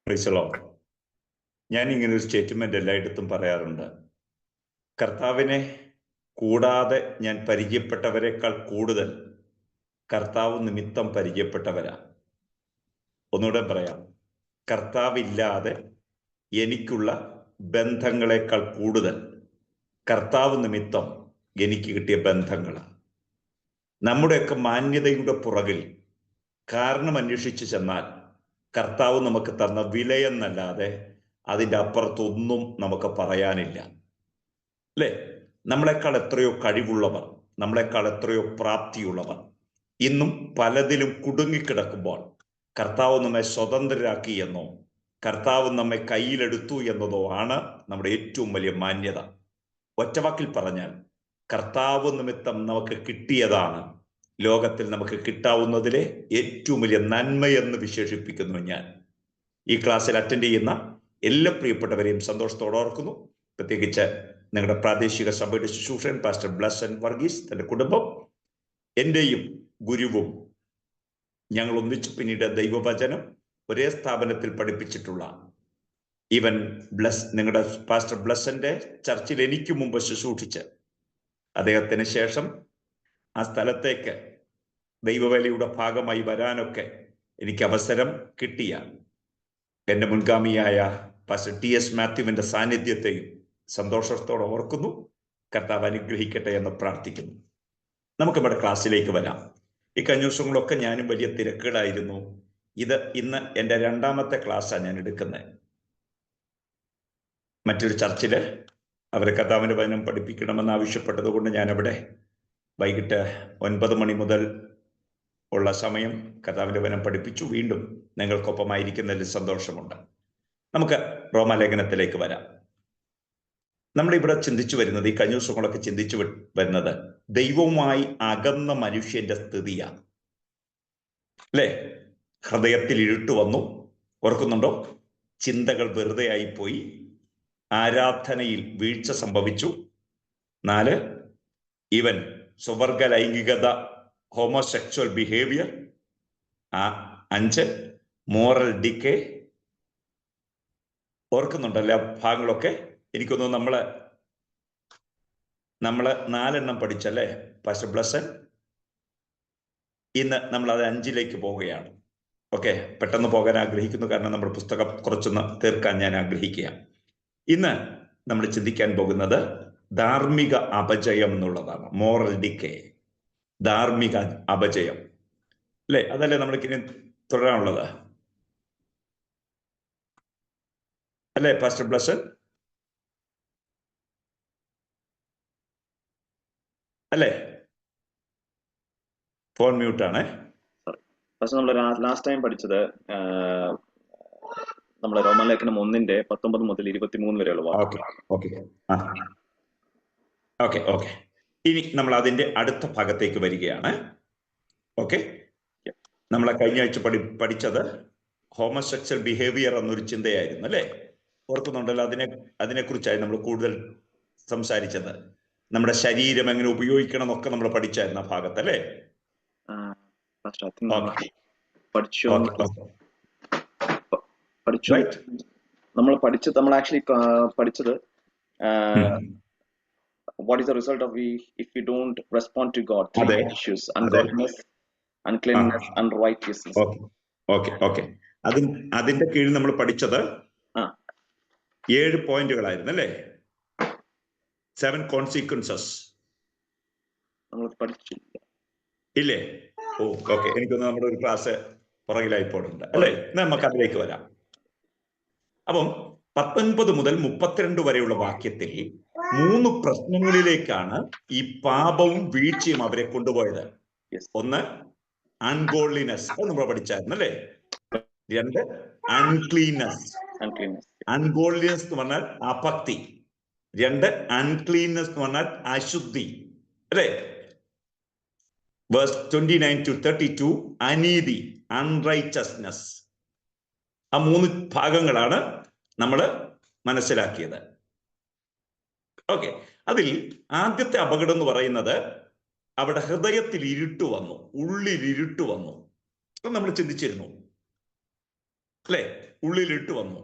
പ്രൈസലോ. ഞാൻ ഇങ്ങനെ ഒരു സ്റ്റേറ്റ്മെന്റ് എല്ലായിടത്തും പറയാറുണ്ട്. കർത്താവിനെ കൂടാതെ ഞാൻ പരിചയപ്പെട്ടവരെക്കാൾ കൂടുതൽ കർത്താവ് നിമിത്തം പരിചയപ്പെട്ടവരാ. ഒന്നുകൂടെ പറയാം, കർത്താവില്ലാതെ എനിക്കുള്ള ബന്ധങ്ങളെക്കാൾ കൂടുതൽ കർത്താവ് നിമിത്തം എനിക്ക് കിട്ടിയ ബന്ധങ്ങളാണ്. നമ്മുടെയൊക്കെ മാന്യതയുടെ പുറകിൽ കാരണം അന്വേഷിച്ച് ചെന്നാൽ കർത്താവ് നമുക്ക് തന്ന വിലയെന്നല്ലാതെ അതിൻ്റെ അപ്പുറത്തൊന്നും നമുക്ക് പറയാനില്ല. അല്ലേ? നമ്മളെക്കാൾ എത്രയോ കഴിവുള്ളവർ, നമ്മളെക്കാൾ എത്രയോ പ്രാപ്തിയുള്ളവർ ഇന്നും പലതിലും കുടുങ്ങിക്കിടക്കുമ്പോൾ കർത്താവ് നമ്മെ സ്വതന്ത്രരാക്കി എന്നോ കർത്താവ് നമ്മെ കയ്യിലെടുത്തു എന്നതോ ആണ് നമ്മുടെ ഏറ്റവും വലിയ മാന്യത. ഒറ്റവാക്കിൽ പറഞ്ഞാൽ കർത്താവ് നിമിത്തം നമുക്ക് കിട്ടിയതാണ് ലോകത്തിൽ നമുക്ക് കിട്ടാവുന്നതിലെ ഏറ്റവും വലിയ നന്മയെന്ന് വിശേഷിപ്പിക്കുന്നു ഞാൻ. ഈ ക്ലാസ്സിൽ അറ്റൻഡ് ചെയ്യുന്ന എല്ലാ പ്രിയപ്പെട്ടവരെയും സന്തോഷത്തോടെ ഓർക്കുന്നു. പ്രത്യേകിച്ച് നിങ്ങളുടെ പ്രാദേശിക സഭയുടെ ശുശ്രൂഷൻ പാസ്റ്റർ ബ്ലസ്സൻ വർഗീസ്, തൻ്റെ കുടുംബം, എൻ്റെയും ഗുരുവും, ഞങ്ങൾ ഒന്നിച്ച് പിന്നീട് ദൈവവചനം ഒരേ സ്ഥാപനത്തിൽ പഠിപ്പിച്ചിട്ടുള്ള ഈവൻ നിങ്ങളുടെ പാസ്റ്റർ ബ്ലസ്സന്റെ ചർച്ചിൽ എനിക്ക് മുമ്പ് ശുശ്രൂഷിച്ച് അദ്ദേഹത്തിന് ശേഷം ആ സ്ഥലത്തേക്ക് ദൈവവേലയുടെ ഭാഗമായി വരാനൊക്കെ എനിക്ക് അവസരം കിട്ടിയ എൻ്റെ മുൻഗാമിയായ പാസ്റ്റർ TS മാത്യുവിൻ്റെ സാന്നിധ്യത്തെയും സന്തോഷത്തോടെ ഓർക്കുന്നു. കർത്താവ് അനുഗ്രഹിക്കട്ടെ എന്ന് പ്രാർത്ഥിക്കുന്നു. നമുക്ക് നമ്മുടെ ക്ലാസ്സിലേക്ക് വരാം. ഈ കഴിഞ്ഞ ദിവസങ്ങളൊക്കെ ഞാനും വലിയ തിരക്കുകളായിരുന്നു. ഇന്ന് എൻ്റെ രണ്ടാമത്തെ ക്ലാസ്സാണ് ഞാൻ എടുക്കുന്നത്. മറ്റൊരു ചർച്ചില് അവരെ കർത്താവിൻ്റെ വചനം പഠിപ്പിക്കണമെന്ന് ആവശ്യപ്പെട്ടത് കൊണ്ട് ഞാനവിടെ വൈകിട്ട് 9 മണി മുതൽ ഉള്ള സമയം കർത്താവിൻ്റെ വചനം പഠിപ്പിച്ചു. വീണ്ടും നിങ്ങൾക്കൊപ്പമായിരിക്കുന്നതിൽ സന്തോഷമുണ്ട്. നമുക്ക് റോമാലേഖനത്തിലേക്ക് വരാം. നമ്മളിവിടെ ചിന്തിച്ചു വരുന്നത്, ഈ കഴിഞ്ഞ ദിവസങ്ങളൊക്കെ ചിന്തിച്ചു വരുന്നത് ദൈവവുമായി അകന്ന മനുഷ്യന്റെ സ്ഥിതിയാണ്. അല്ലേ? ഹൃദയത്തിൽ ഇരുട്ട് വന്നു, ഓർക്കുന്നുണ്ടോ? ചിന്തകൾ വെറുതെ ആയിപ്പോയി, ആരാധനയിൽ വീഴ്ച സംഭവിച്ചു. 4, ഈവൻ സ്വവർഗ ലൈംഗികത, ഹോമോസെക്ച്വൽ ബിഹേവിയർ. 5, moral decay. ഓർക്കുന്നുണ്ടല്ലോ ഭാഗങ്ങളൊക്കെ? എനിക്കൊന്ന് നമ്മള് 4 പഠിച്ചല്ലേ പാസ്റ്റർ ബ്ലസ്സൻ? ഇന്ന് നമ്മൾ അത് 5ലേക്ക് പോവുകയാണ്. ഓക്കെ, പെട്ടെന്ന് പോകാൻ ആഗ്രഹിക്കുന്നു, കാരണം നമ്മുടെ പുസ്തകം കുറച്ചൊന്ന് തീർക്കാൻ ഞാൻ ആഗ്രഹിക്കുക. ഇന്ന് നമ്മൾ ചിന്തിക്കാൻ പോകുന്നത് ധാർമ്മിക അപജയം എന്നുള്ളതാണ്. മോറൽ ഡിക്കേ, ധാർമ്മിക അപജയം. അല്ലേ? അതല്ലേ നമ്മൾക്കിനി തുടരാനുള്ളത്? അല്ലേ പാസ്റ്റർ ബ്ലസ്സൻ? അല്ലേ? ഫോൺ മ്യൂട്ടാണ്. നമ്മൾ ലാസ്റ്റ് ടൈം പഠിച്ചത് നമ്മുടെ റോമാലേഖനം 1:19 മുതൽ 23 വരെയുള്ള വാക്യം. ഓക്കെ. ഇനി നമ്മൾ അതിന്റെ അടുത്ത ഭാഗത്തേക്ക് വരികയാണ്. ഓക്കെ, നമ്മളെ കഴിഞ്ഞ ആഴ്ച പഠിച്ചത് ഹോമോസെക്ച്വൽ ബിഹേവിയർ എന്നൊരു ചിന്തയായിരുന്നു, അല്ലേ? ഓർക്കുന്നുണ്ടല്ലോ? അതിനെക്കുറിച്ചായി നമ്മൾ കൂടുതൽ സംസാരിച്ചത്. നമ്മുടെ ശരീരം എങ്ങനെ ഉപയോഗിക്കണം എന്നൊക്കെ നമ്മൾ പഠിച്ചായിരുന്നു ആ ഭാഗത്ത്, അല്ലേ? നമ്മൾ ആക്ച്വലി പഠിച്ചത് what is the result of if we don't respond to God? 3 issues: ungodliness, uncleanness, unrighteousness. Okay. അതിന്റെ കീഴിൽ നമ്മൾ പഠിച്ചത് 7 പോയിന്റുകളായിരുന്നു, അല്ലേ? 7 കോൺസിക്വൻസസ് നമ്മൾ പഠിച്ചില്ല, ഇല്ലേ? ഓക്കെ. എനിക്കൊന്ന് നമ്മുടെ ഒരു ക്ലാസ് പുറകിലായി പോയിട്ടുണ്ട്, അല്ലേ? നമുക്ക് അതിലേക്ക് വരാം. അപ്പം 19 മുതൽ 32 വരെയുള്ള വാക്യത്തിൽ 3 പ്രശ്നങ്ങളിലേക്കാണ് ഈ പാപവും വീഴ്ചയും അവരെ കൊണ്ടുപോയത്. 1, അൺഗോഡ്ലിനെസ്, അത് നമ്മൾ പഠിച്ചായിരുന്നു, അല്ലേ? 2, അൺക്ലീൻനെസ്. അൺഗോഡ്ലിനെസ് എന്ന് പറഞ്ഞാൽ അഭക്തി. 2, അൺക്ലീൻനെസ് എന്ന് പറഞ്ഞാൽ അശുദ്ധി, അല്ലേ? വേഴ്സ് 29 to 32, അനീതി, അൺറൈച്ചസ്നെസ്. ആ 3 ഭാഗങ്ങളാണ് നമ്മൾ മനസ്സിലാക്കിയത്. ഓക്കെ, അതിൽ ആദ്യത്തെ അപകടം എന്ന് പറയുന്നത് അവിടെ ഹൃദയത്തിൽ ഇരുട്ട് വന്നു, ഉള്ളിൽ ഇരുട്ട് വന്നു. അത് നമ്മൾ ചിന്തിച്ചിരുന്നു, അല്ലേ? ഉള്ളിലിട്ട് വന്നു.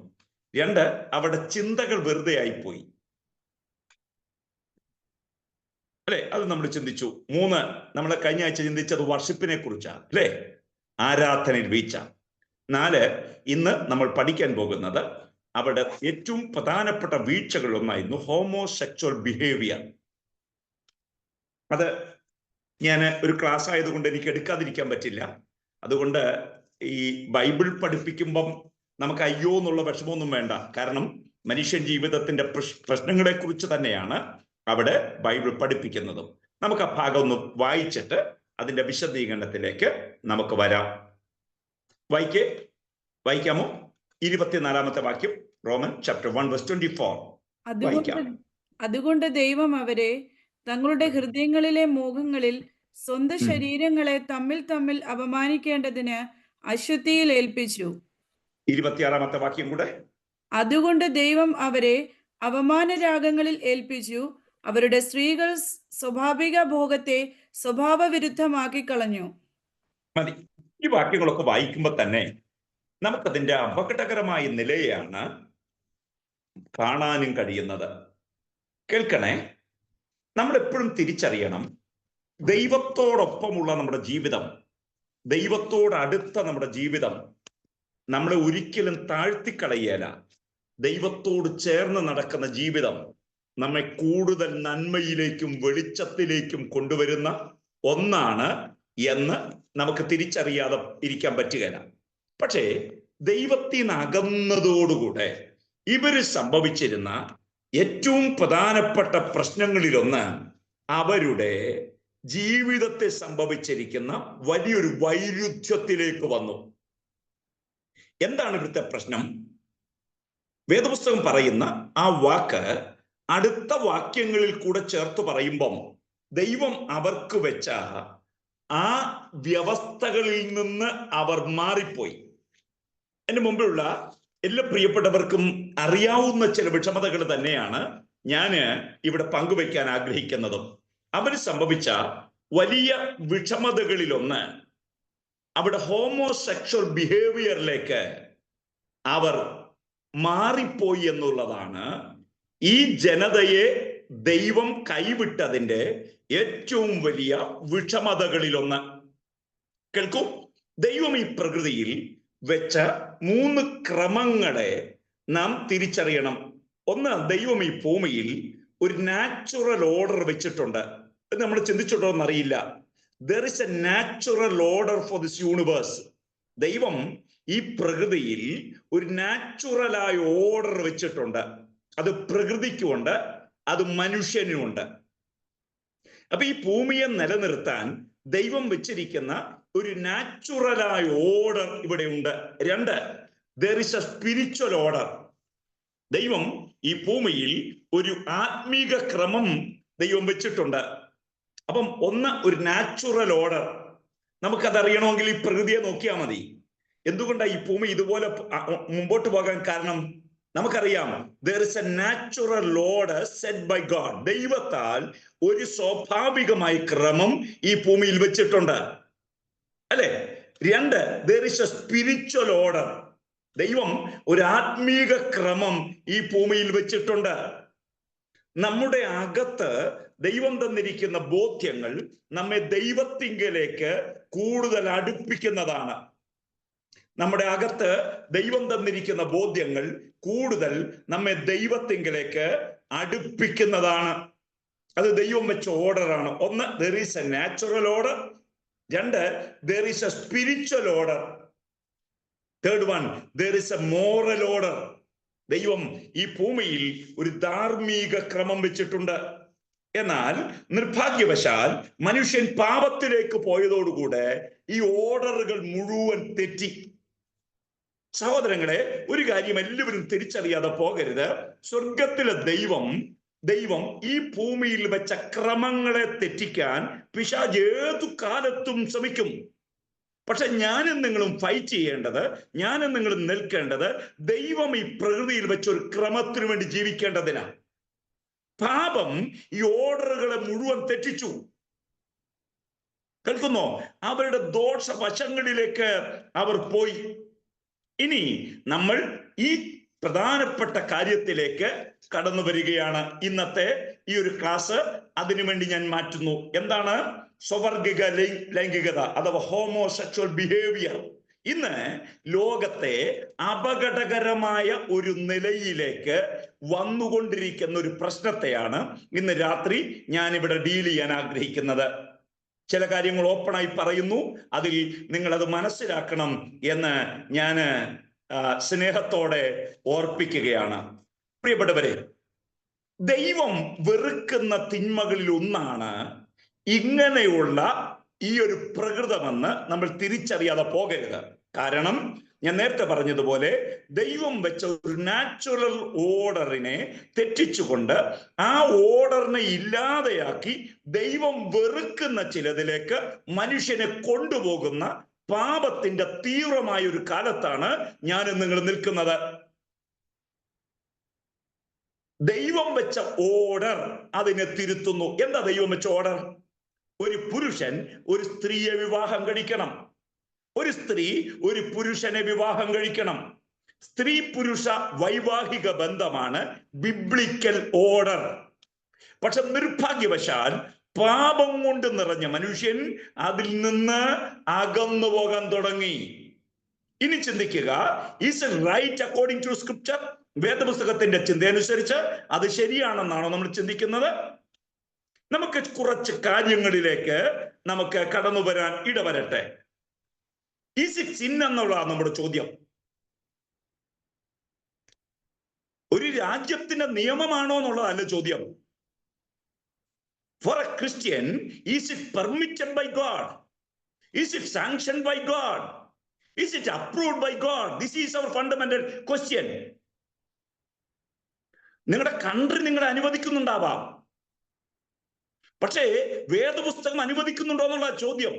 2, അവരുടെ ചിന്തകൾ വെറുതെ ആയിപ്പോയി. അല്ലെ? അത് നമ്മൾ ചിന്തിച്ചു. 3, നമ്മൾ കഴിഞ്ഞ ആഴ്ച ചിന്തിച്ചത് വർഷിപ്പിനെ കുറിച്ചാണ്, അല്ലെ? ആരാധനയിൽ വീഴ്ച. 4, ഇന്ന് നമ്മൾ പഠിക്കാൻ പോകുന്നത് അവരുടെ ഏറ്റവും പ്രധാനപ്പെട്ട വീഴ്ചകൾ ഒന്നായിരുന്നു ഹോമോസെക്ച്വൽ ബിഹേവിയർ. അത് ഞാൻ ഒരു ക്ലാസ് ആയതുകൊണ്ട് എനിക്ക് എടുക്കാതിരിക്കാൻ പറ്റില്ല. അതുകൊണ്ട് ഈ ബൈബിൾ പഠിപ്പിക്കുമ്പം നമുക്ക് അയ്യോ എന്നുള്ള വിഷമമൊന്നും വേണ്ട. കാരണം മനുഷ്യൻ ജീവിതത്തിന്റെ പ്രശ്നങ്ങളെ കുറിച്ച് തന്നെയാണ് അവിടെ ബൈബിൾ പഠിപ്പിക്കുന്നതും. നമുക്ക് ആ ഭാഗം ഒന്ന് വായിച്ചിട്ട് അതിന്റെ വിശദീകരണത്തിലേക്ക് നമുക്ക് വരാം. വായിക്കാമോ? 24-ാമത്തെ വാക്യം, റോമൻ ചാപ്റ്റർ 1 verse 24. അതുകൊണ്ട് ദൈവം അവരെ തങ്ങളുടെ ഹൃദയങ്ങളിലെ മോഹങ്ങളിൽ സ്വന്തം ശരീരങ്ങളെ തമ്മിൽ തമ്മിൽ അപമാനിക്കേണ്ടതിന് അശുദ്ധിയിൽ ഏൽപ്പിച്ചു. 26-ാമത്തെ വാക്യം കൂടെ. അതുകൊണ്ട് ദൈവം അവരെ അവമാനരാഗങ്ങളിൽ ഏൽപ്പിച്ചു. അവരുടെ സ്ത്രീകൾ സ്വാഭാവിക ഭോഗത്തെ സ്വഭാവവിരുദ്ധമാക്കി കളഞ്ഞു. മതി. ഈ വാക്യങ്ങളൊക്കെ വായിക്കുമ്പോൾ തന്നെ നമുക്കതിന്റെ അപകടകരമായ നിലയാണ് കാണാനും കഴിയുന്നത്. കേൾക്കണേ, നമ്മൾ എപ്പോഴും തിരിച്ചറിയണം, ദൈവത്തോടൊപ്പമുള്ള നമ്മുടെ ജീവിതം, ദൈവത്തോടടുത്ത നമ്മുടെ ജീവിതം നമ്മളെ ഒരിക്കലും താഴ്ത്തിക്കളയേല. ദൈവത്തോട് ചേർന്ന് നടക്കുന്ന ജീവിതം നമ്മെ കൂടുതൽ നന്മയിലേക്കും വെളിച്ചത്തിലേക്കും കൊണ്ടുവരുന്ന ഒന്നാണ് എന്ന് നമുക്ക് തിരിച്ചറിയാതെ ഇരിക്കാൻ പറ്റുകയില്ല. പക്ഷേ ദൈവത്തിൽ നിന്ന് അകന്നതോടുകൂടെ ഇവര് സംഭവിച്ചിരുന്ന ഏറ്റവും പ്രധാനപ്പെട്ട പ്രശ്നങ്ങളിലൊന്ന് അവരുടെ ജീവിതത്തെ സംഭവിച്ചിരിക്കുന്ന വലിയൊരു വൈരുദ്ധ്യത്തിലേക്ക് വന്നു. എന്താണ് ഇവിടുത്തെ പ്രശ്നം? വേദപുസ്തകം പറയുന്ന ആ വാക്ക് അടുത്ത വാക്യങ്ങളിൽ കൂടെ ചേർത്ത് പറയുമ്പം ദൈവം അവർക്ക് വെച്ച ആ വ്യവസ്ഥകളിൽ നിന്ന് അവർ മാറിപ്പോയി. എന്റെ മുമ്പിലുള്ള എല്ലാ പ്രിയപ്പെട്ടവർക്കും അറിയാവുന്ന ചില വിഷമതകൾ തന്നെയാണ് ഞാൻ ഇവിടെ പങ്കുവയ്ക്കാൻ ആഗ്രഹിക്കുന്നതും. അവന് സംഭവിച്ച വലിയ വിഷമതകളിലൊന്ന് അവിടെ ഹോമോസെക്ഷൽ ബിഹേവിയറിലേക്ക് അവർ മാറിപ്പോയി എന്നുള്ളതാണ് ഈ ജനതയെ ദൈവം കൈവിട്ടതിന്റെ ഏറ്റവും വലിയ വിഷമതകളിലൊന്ന്. കേൾക്കൂ, ദൈവം ഈ പ്രകൃതിയിൽ വെച്ച 3 ക്രമങ്ങളെ നാം തിരിച്ചറിയണം. ഒന്ന്, ദൈവം ഈ ഭൂമിയിൽ ഒരു നാച്ചുറൽ ഓർഡർ വെച്ചിട്ടുണ്ട്. നമ്മൾ ചിന്തിച്ചിട്ടോ എന്നറിയില്ല. there is a natural order for this universe. ദൈവം ഈ പ്രകൃതിയിൽ ഒരു നാച്ചുറലായ ഓർഡർ വെച്ചിട്ടുണ്ട്. അത് പ്രകൃതിക്കുമുണ്ട്, അത് മനുഷ്യനുമുണ്ട്. അപ്പൊ ഈ ഭൂമിയെ നിലനിർത്താൻ ദൈവം വെച്ചിരിക്കുന്ന ഒരു നാച്ചുറലായ ഓർഡർ ഇവിടെ ഉണ്ട്. 2, there is a spiritual order. ദൈവം ഈ ഭൂമിയിൽ ഒരു ആത്മീക ക്രമം ദൈവം വെച്ചിട്ടുണ്ട്. അപ്പം ഒന്ന്, ഒരു നാച്ചുറൽ ഓർഡർ. നമുക്കതറിയണമെങ്കിൽ ഈ പ്രകൃതിയെ നോക്കിയാൽ മതി. എന്തുകൊണ്ടാണ് ഈ ഭൂമി ഇതുപോലെ മുമ്പോട്ട് പോകാൻ കാരണം? നമുക്കറിയാം, there is a natural order set by God. ദൈവത്താൽ ഒരു സ്വാഭാവികമായ ക്രമം ഈ ഭൂമിയിൽ വെച്ചിട്ടുണ്ട്, അല്ലെ? 2, there is a spiritual order. ദൈവം ഒരു ആത്മീക ക്രമം ഈ ഭൂമിയിൽ വെച്ചിട്ടുണ്ട്. നമ്മുടെ അകത്ത് ദൈവം തന്നിരിക്കുന്ന ബോധ്യങ്ങൾ നമ്മെ ദൈവത്തിങ്കലേക്ക് കൂടുതൽ അടുപ്പിക്കുന്നതാണ്. നമ്മുടെ അകത്ത് ദൈവം തന്നിരിക്കുന്ന ബോധ്യങ്ങൾ കൂടുതൽ നമ്മെ ദൈവത്തിങ്കലേക്ക് അടുപ്പിക്കുന്നതാണ്. അത് ദൈവം വെച്ച ഓർഡറാണ്. ഒന്ന്, there is a natural order. 2, there is a spiritual order. 3rd one, there is a moral order. ദൈവം ഈ ഭൂമിയിൽ ഒരു ധാർമ്മിക ക്രമം വെച്ചിട്ടുണ്ട്. എന്നാൽ നിർഭാഗ്യവശാൽ മനുഷ്യൻ പാപത്തിലേക്ക് പോയതോടുകൂടെ ഈ ഓർഡറുകൾ മുഴുവൻ തെറ്റി. സഹോദരങ്ങളെ, ഒരു കാര്യം എല്ലാവരും തിരിച്ചറിയാതെ പോകരുത്. സ്വർഗത്തിലെ ദൈവം ഈ ഭൂമിയിൽ വെച്ച ക്രമങ്ങളെ തെറ്റിക്കാൻ പിശാച് ഏതു കാലത്തും ശ്രമിക്കും. പക്ഷെ ഞാനും നിങ്ങളും ഫൈറ്റ് ചെയ്യേണ്ടത്, ഞാനും നിങ്ങളും നിൽക്കേണ്ടത് ദൈവം ഈ പ്രകൃതിയിൽ വെച്ച ഒരു ക്രമത്തിനു വേണ്ടി ജീവിക്കേണ്ടതിനാണ്. പാപം ഈ ഓർഡറുകളെ മുഴുവൻ തെറ്റിച്ചു. കേൾക്കുന്നോ? അവരുടെ ദോഷവശങ്ങളിലേക്ക് അവർ പോയി. ഇനി നമ്മൾ ഈ പ്രധാനപ്പെട്ട കാര്യത്തിലേക്ക് കടന്നു വരികയാണ്. ഇന്നത്തെ ഈ ഒരു ക്ലാസ് അതിനുവേണ്ടി ഞാൻ മാറ്റുന്നു. എന്താണ് സ്വവർഗിക ലൈംഗികത അഥവാ ഹോമോസെക്ഷൽ ബിഹേവിയർ? ഇന്ന് ലോകത്തെ അപകടകരമായ ഒരു നിലയിലേക്ക് വന്നുകൊണ്ടിരിക്കുന്ന ഒരു പ്രശ്നത്തെയാണ് ഇന്ന് രാത്രി ഞാനിവിടെ ഡീൽ ചെയ്യാൻ ആഗ്രഹിക്കുന്നത്. ചില കാര്യങ്ങൾ ഓപ്പണായി പറയുന്നു, അതിൽ നിങ്ങളത് മനസ്സിലാക്കണം എന്ന് ഞാൻ സ്നേഹത്തോടെ ഓർപ്പിക്കുകയാണ്. പ്രിയപ്പെട്ടവരെ, ദൈവം വെറുക്കുന്ന തിന്മകളിൽ ഒന്നാണ് ഇങ്ങനെയുള്ള ഈ ഒരു പ്രകൃതമെന്ന് നമ്മൾ തിരിച്ചറിയാതെ പോകരുത്. കാരണം ഞാൻ നേരത്തെ പറഞ്ഞതുപോലെ ദൈവം വെച്ച ഒരു നാച്ചുറൽ ഓർഡറിനെ തെറ്റിച്ചുകൊണ്ട് ആ ഓർഡറിനെ ഇല്ലാതെയാക്കി ദൈവം വെറുക്കുന്ന ചിലതിലേക്ക് മനുഷ്യനെ കൊണ്ടുപോകുന്ന പാപത്തിന്റെ തീവ്രമായ ഒരു കാലത്താണ് ഞാൻ നിങ്ങൾ നിൽക്കുന്നത്. ദൈവം വെച്ച ഓർഡർ അതിനെ തിരുത്തുന്നു. എന്താ ദൈവം വെച്ച ഓർഡർ? ഒരു പുരുഷൻ ഒരു സ്ത്രീയെ വിവാഹം കഴിക്കണം, ഒരു സ്ത്രീ ഒരു പുരുഷനെ വിവാഹം കഴിക്കണം. സ്ത്രീ പുരുഷ വൈവാഹിക ബന്ധമാണ് ബിബ്ലിക്കൽ ഓർഡർ. പക്ഷെ നിർഭാഗ്യവശാൽ പാപം കൊണ്ട് നിറഞ്ഞ മനുഷ്യൻ അതിൽ നിന്ന് അകന്നു പോകാൻ തുടങ്ങി. ഇനി ചിന്തിക്കുക, is it right according to scripture? വേദപുസ്തകത്തിന്റെ ചിന്തയനുസരിച്ച് അത് ശരിയാണെന്നാണോ നമ്മൾ ചിന്തിക്കുന്നത്? നമുക്ക് കുറച്ച് കാര്യങ്ങളിലേക്ക് നമുക്ക് കടന്നു വരാൻ ഇടവരട്ടെ. ഈസ് ഇറ്റ് സിൻ എന്നുള്ളതാണ് നമ്മുടെ ചോദ്യം. ഒരു രാജ്യത്തിന്റെ നിയമമാണോ എന്നുള്ളതല്ല ചോദ്യം. For a Christian, is it permitted by God? Is it sanctioned by God? Is it approved by God? This is our fundamental question. നിങ്ങളുടെ കൺട്രി നിങ്ങളെ അനുവദിക്കുന്നുണ്ടാവാം, പക്ഷേ വേദപുസ്തകം അനുവദിക്കുന്നുണ്ടോ എന്നുള്ള ചോദ്യം.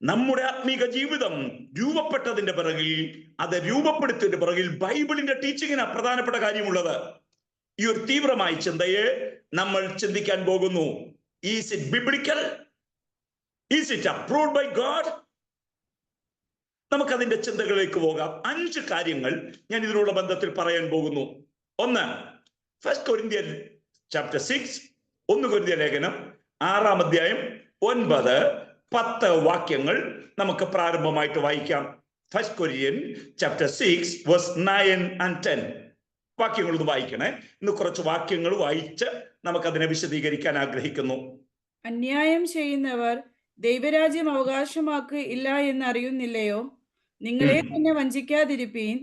നമ്മുടെ ആത്മീക ജീവിതം രൂപപ്പെട്ടതിന്റെ പിറകിൽ, അത് രൂപപ്പെടുത്തിയതിന്റെ പിറകിൽ ബൈബിളിന്റെ ടീച്ചിങ്ങിന് പ്രധാനപ്പെട്ട കാര്യമുള്ളത്. ഈ ഒരു തീവ്രമായ ചിന്തയെ നമ്മൾ ചിന്തിക്കാൻ പോകുന്നു. Is it biblical? Is it approved by God? നമുക്കതിന്റെ ചിന്തകളിലേക്ക് പോകാം. 5 കാര്യങ്ങൾ ഞാൻ ഇതിനുള്ള ബന്ധത്തിൽ പറയാൻ പോകുന്നു. ഒന്ന്, 1 കൊരിന്ത്യർ ചാപ്റ്റർ 6, 1 കൊരിന്ത്യർ ലേഖനം 6-ാം അധ്യായം 9, 10 വാക്യങ്ങൾ നമുക്ക് പ്രാരംഭമായിട്ട് വായിക്കാം. 1 കൊരിന്ത്യർ ചാപ്റ്റർ 6 വേഴ്സ് 9 and 10 വാക്യങ്ങൾ ഒന്ന് വായിക്കണേ. ഇന്ന് കുറച്ച് വാക്യങ്ങൾ വായിച്ച് നമുക്കതിനെ വിശദീകരിക്കാൻ ആഗ്രഹിക്കുന്നു. അന്യായം ചെയ്യുന്നവർ ദൈവരാജ്യം അവകാശമാക്കിയില്ല എന്ന് അറിയുന്നില്ലയോ? നിങ്ങളെ തന്നെ വഞ്ചിക്കാതിരിപ്പീൻ.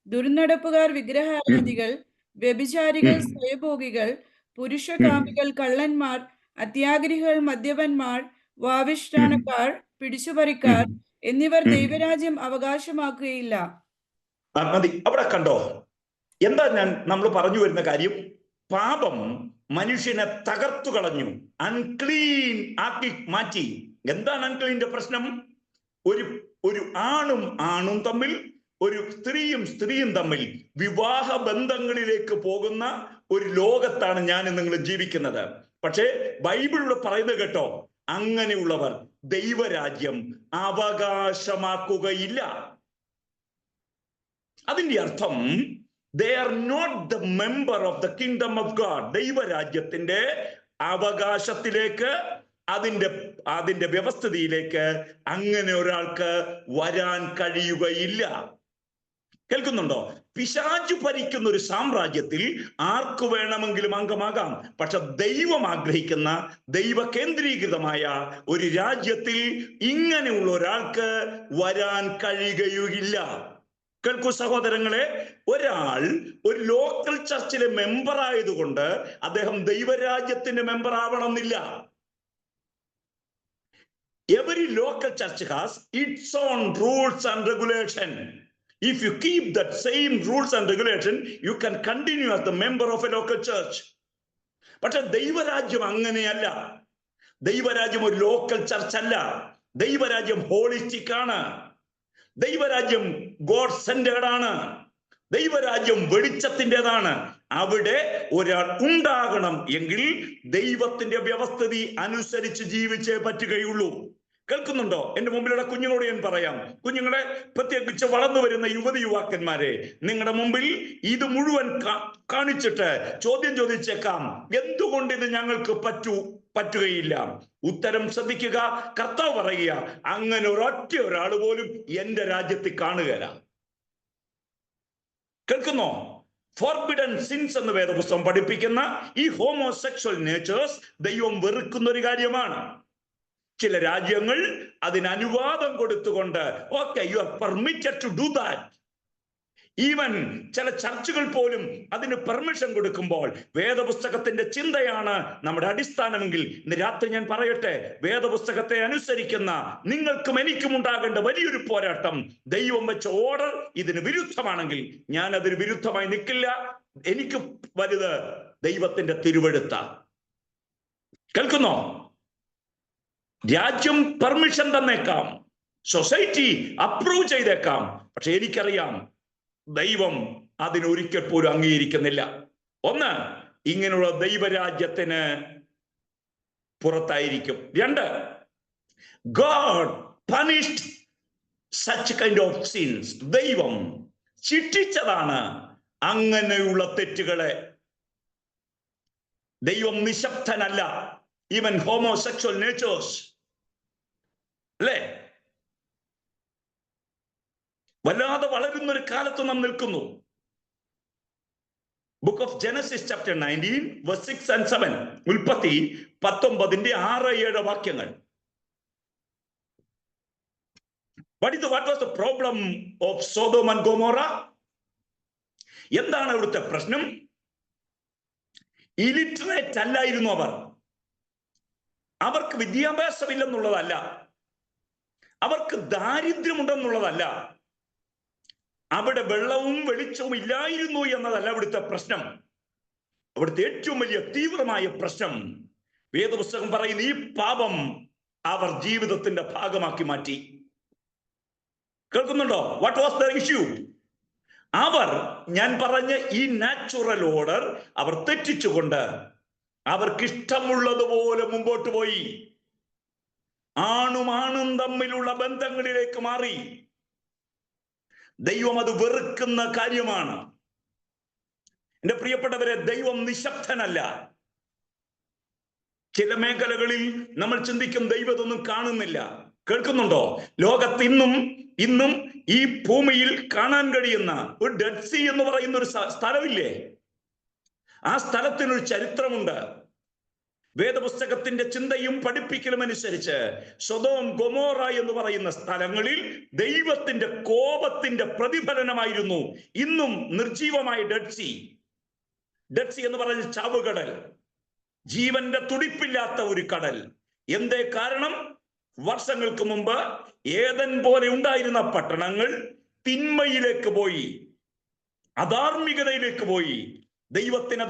ദുർനടപ്പുകാർ, വിഗ്രഹാരാധികൾ, വ്യഭിചാരികൾ, സ്വയഭോഗികൾ, പുരുഷകാമികൾ, കള്ളന്മാർ, അത്യാഗ്രഹികൾ, മദ്യപന്മാർ, വാവിഷ്ഠാനക്കാർ, പിടിച്ചുപറിക്കാർ എന്നിവർ ദൈവരാജ്യം അവകാശമാക്കുകയില്ല. മതി, അവിടെ കണ്ടോ? എന്താ നമ്മൾ പറഞ്ഞു വരുന്ന കാര്യം? പാപം മനുഷ്യനെ തകർത്തു കളഞ്ഞു, അൺക്ലീൻ ആക്കി മാറ്റി. എന്താണ് അൺക്ലീന്റെ പ്രശ്നം? ഒരു ആണും തമ്മിൽ, ഒരു സ്ത്രീയും തമ്മിൽ വിവാഹ ബന്ധങ്ങളിലേക്ക് പോകുന്ന ഒരു ലോകത്താണ് ഞാൻ നിങ്ങൾ ജീവിക്കുന്നത്. പക്ഷേ ബൈബിളിലൂടെ പറയുന്നത് കേട്ടോ, അങ്ങനെയുള്ളവർ ദൈവരാജ്യം അവകാശമാക്കുകയില്ല. അതിന്റെ അർത്ഥം they are not the member of the kingdom of God. ദൈവരാജ്യത്തിന്റെ അവകാശത്തിലേക്ക്, അതിന്റെ വ്യവസ്ഥിതിയിലേക്ക് അങ്ങനെ ഒരാൾക്ക് വരാൻ കഴിയുകയില്ല. കേൾക്കുന്നുണ്ടോ? പിശാചു ഭരിക്കുന്ന ഒരു സാമ്രാജ്യത്തിൽ ആർക്കു വേണമെങ്കിലും അംഗമാകാം. പക്ഷെ ദൈവം ആഗ്രഹിക്കുന്ന ദൈവ കേന്ദ്രീകൃതമായ ഒരു രാജ്യത്തിൽ ഇങ്ങനെയുള്ള ഒരാൾക്ക് വരാൻ കഴിയുകയില്ല. കേൾക്കൂ സഹോദരങ്ങളെ, ഒരാൾ ഒരു ലോക്കൽ ചർച്ചിലെ മെമ്പർ ആയതുകൊണ്ട് അദ്ദേഹം ദൈവരാജ്യത്തിന്റെ മെമ്പർ ആവണമെന്നില്ല. Every local church has its own rules and regulation. If you keep that same rules and regulation, you can continue as the member of a local church. പക്ഷെ ദൈവരാജ്യം അങ്ങനെയല്ല. ദൈവരാജ്യം ഒരു ലോക്കൽ ചർച്ച് അല്ല. ദൈവരാജ്യം ഹോളിസ്റ്റിക് ആണ്. ദൈവരാജ്യം ഗോഡ് സെന്റേർഡ് ആണ്. ദൈവരാജ്യം വെളിച്ചത്തിൻ്റെതാണ്. അവിടെ ഒരാൾ ഉണ്ടാകണം എങ്കിൽ ദൈവത്തിന്റെ വ്യവസ്ഥിതി അനുസരിച്ച് ജീവിച്ചേ പറ്റുകയുള്ളൂ. കേൾക്കുന്നുണ്ടോ? എന്റെ മുമ്പിലുള്ള കുഞ്ഞുങ്ങളോട് ഞാൻ പറയാം, കുഞ്ഞുങ്ങളെ, പ്രത്യേകിച്ച് വളർന്നു വരുന്ന യുവതി യുവാക്കന്മാരെ, നിങ്ങളുടെ മുമ്പിൽ ഇത് മുഴുവൻ കാണിച്ചിട്ട് ചോദ്യം ചോദിച്ചേക്കാം, എന്തുകൊണ്ട് ഇത് ഞങ്ങൾക്ക് പറ്റുകയില്ല? ഉത്തരം ശ്രദ്ധിക്കുക. കർത്താവ് പറയുക, അങ്ങനെ ഒരൊറ്റ ഒരാൾ പോലും എന്റെ രാജ്യത്തിൽ കാണുകയില്ല. കേൾക്കുന്നോ? ഫോർബിഡൻ സിൻസ് എന്ന് വേദപുസ്തകം പഠിപ്പിക്കുന്ന ഈ ഹോമോസെക്ഷൽ നേച്ചേഴ്സ് ദൈവം വെറുക്കുന്ന ഒരു കാര്യമാണ്. ചില രാജ്യങ്ങൾ അതിന് അനുവാദം കൊടുത്തുകൊണ്ട്, okay, you are permitted to do that. Even ചില ചർച്ചുകൾ പോലും അതിന് പെർമിഷൻ കൊടുക്കുമ്പോൾ വേദപുസ്തകത്തിന്റെ ചിന്തയാണ് നമ്മുടെ അടിസ്ഥാനമെങ്കിൽ, ഇന്ന് രാത്രി ഞാൻ പറയട്ടെ, വേദപുസ്തകത്തെ അനുസരിക്കുന്ന നിങ്ങൾക്കും എനിക്കും ഉണ്ടാകേണ്ട വലിയൊരു പോരാട്ടം, ദൈവം വെച്ച ഓർഡർ ഇതിന് വിരുദ്ധമാണെങ്കിൽ ഞാൻ അതിന് വിരുദ്ധമായി നിൽക്കില്ല. എനിക്ക് വലുത് ദൈവത്തിന്റെ തിരുവെഴുത്ത. കേൾക്കുന്നോ? രാജ്യം പെർമിഷൻ തന്നേക്കാം, സൊസൈറ്റി അപ്രൂവ് ചെയ്തേക്കാം, പക്ഷെ എനിക്കറിയാം ദൈവം അതിനൊരിക്കൽ പോലും അംഗീകരിക്കുന്നില്ല. ഒന്ന്, ഇങ്ങനെയുള്ള ദൈവരാജ്യത്തിന് പുറത്തായിരിക്കും. രണ്ട്, God punished such kind of since. ദൈവം ശിക്ഷിച്ചതാണ് അങ്ങനെയുള്ള തെറ്റുകളെ. ദൈവം നിശബ്ദനല്ല. ഈവൻ ഹോമോസെക്ഷൽ നേച്ചേഴ്സ്, അല്ലേ, വല്ലാതെ വളരുന്ന ഒരു കാലത്ത് നാം നിൽക്കുന്നു. Book of Genesis chapter 19 verse 6 and 7. ഉൽപ്പത്തി 19 6-7 വാക്യങ്ങൾ. What was the problem of Sodom and Gomorrah? എന്താണ് അവിടുത്തെ പ്രശ്നം? ഇലിറ്ററേറ്റ് അല്ലായിരുന്നു അവർ. അവർക്ക് വിദ്യാഭ്യാസമില്ലെന്നുള്ളതല്ല, അവർക്ക് ദാരിദ്ര്യമുണ്ടെന്നുള്ളതല്ല, അവിടെ വെള്ളവും വെളിച്ചവും ഇല്ലായിരുന്നു എന്നതല്ല അവിടുത്തെ പ്രശ്നം. അവിടുത്തെ ഏറ്റവും വലിയ തീവ്രമായ പ്രശ്നം, വേദപുസ്തകം പറയുന്ന ഈ പാപം അവർ ജീവിതത്തിന്റെ ഭാഗമാക്കി മാറ്റി. കേൾക്കുന്നുണ്ടോ? What was the issue? അവർ, ഞാൻ പറഞ്ഞ ഈ നാച്ചുറൽ ഓർഡർ അവർ തെറ്റിച്ചുകൊണ്ട് അവർക്കിഷ്ടമുള്ളതുപോലെ മുമ്പോട്ട് പോയി. ആണും തമ്മിലുള്ള ബന്ധങ്ങളിലേക്ക് മാറി. ദൈവം അത് വെറുക്കുന്ന കാര്യമാണ്. എന്റെ പ്രിയപ്പെട്ടവരെ, ദൈവം നിശബ്ദനല്ല. ചില മേഖലകളിൽ നമ്മൾ ചിന്തിക്കും ദൈവം ഇതൊന്നും കാണുന്നില്ല. കേൾക്കുന്നുണ്ടോ? ലോകത്ത് ഇന്നും ഈ ഭൂമിയിൽ കാണാൻ കഴിയുന്ന ഒരു ഡെഡ് സീ എന്ന് പറയുന്ന ഒരു സ്ഥലമില്ലേ? ആ സ്ഥലത്തിനൊരു ചരിത്രമുണ്ട്. വേദപുസ്തകത്തിന്റെ ചിന്തയും പഠിപ്പിക്കലും അനുസരിച്ച് സൊദോം ഗൊമോറ എന്ന് പറയുന്ന സ്ഥലങ്ങളിൽ ദൈവത്തിന്റെ കോപത്തിന്റെ പ്രതിഫലനമായിരുന്നു ഇന്നും നിർജീവമായ ഡെഡ് സീ. ഡെഡ് സീ എന്ന് പറയുന്ന ചാവുകടൽ, ജീവന്റെ തുടിപ്പില്ലാത്ത ഒരു കടൽ. എന്തേ കാരണം? വർഷങ്ങൾക്ക് മുമ്പ് ഏദൻ പോലെ ഉണ്ടായിരുന്ന പട്ടണങ്ങൾ തിന്മയിലേക്ക് പോയി, അധാർമികതയിലേക്ക് പോയി. ദൈവത്തിന്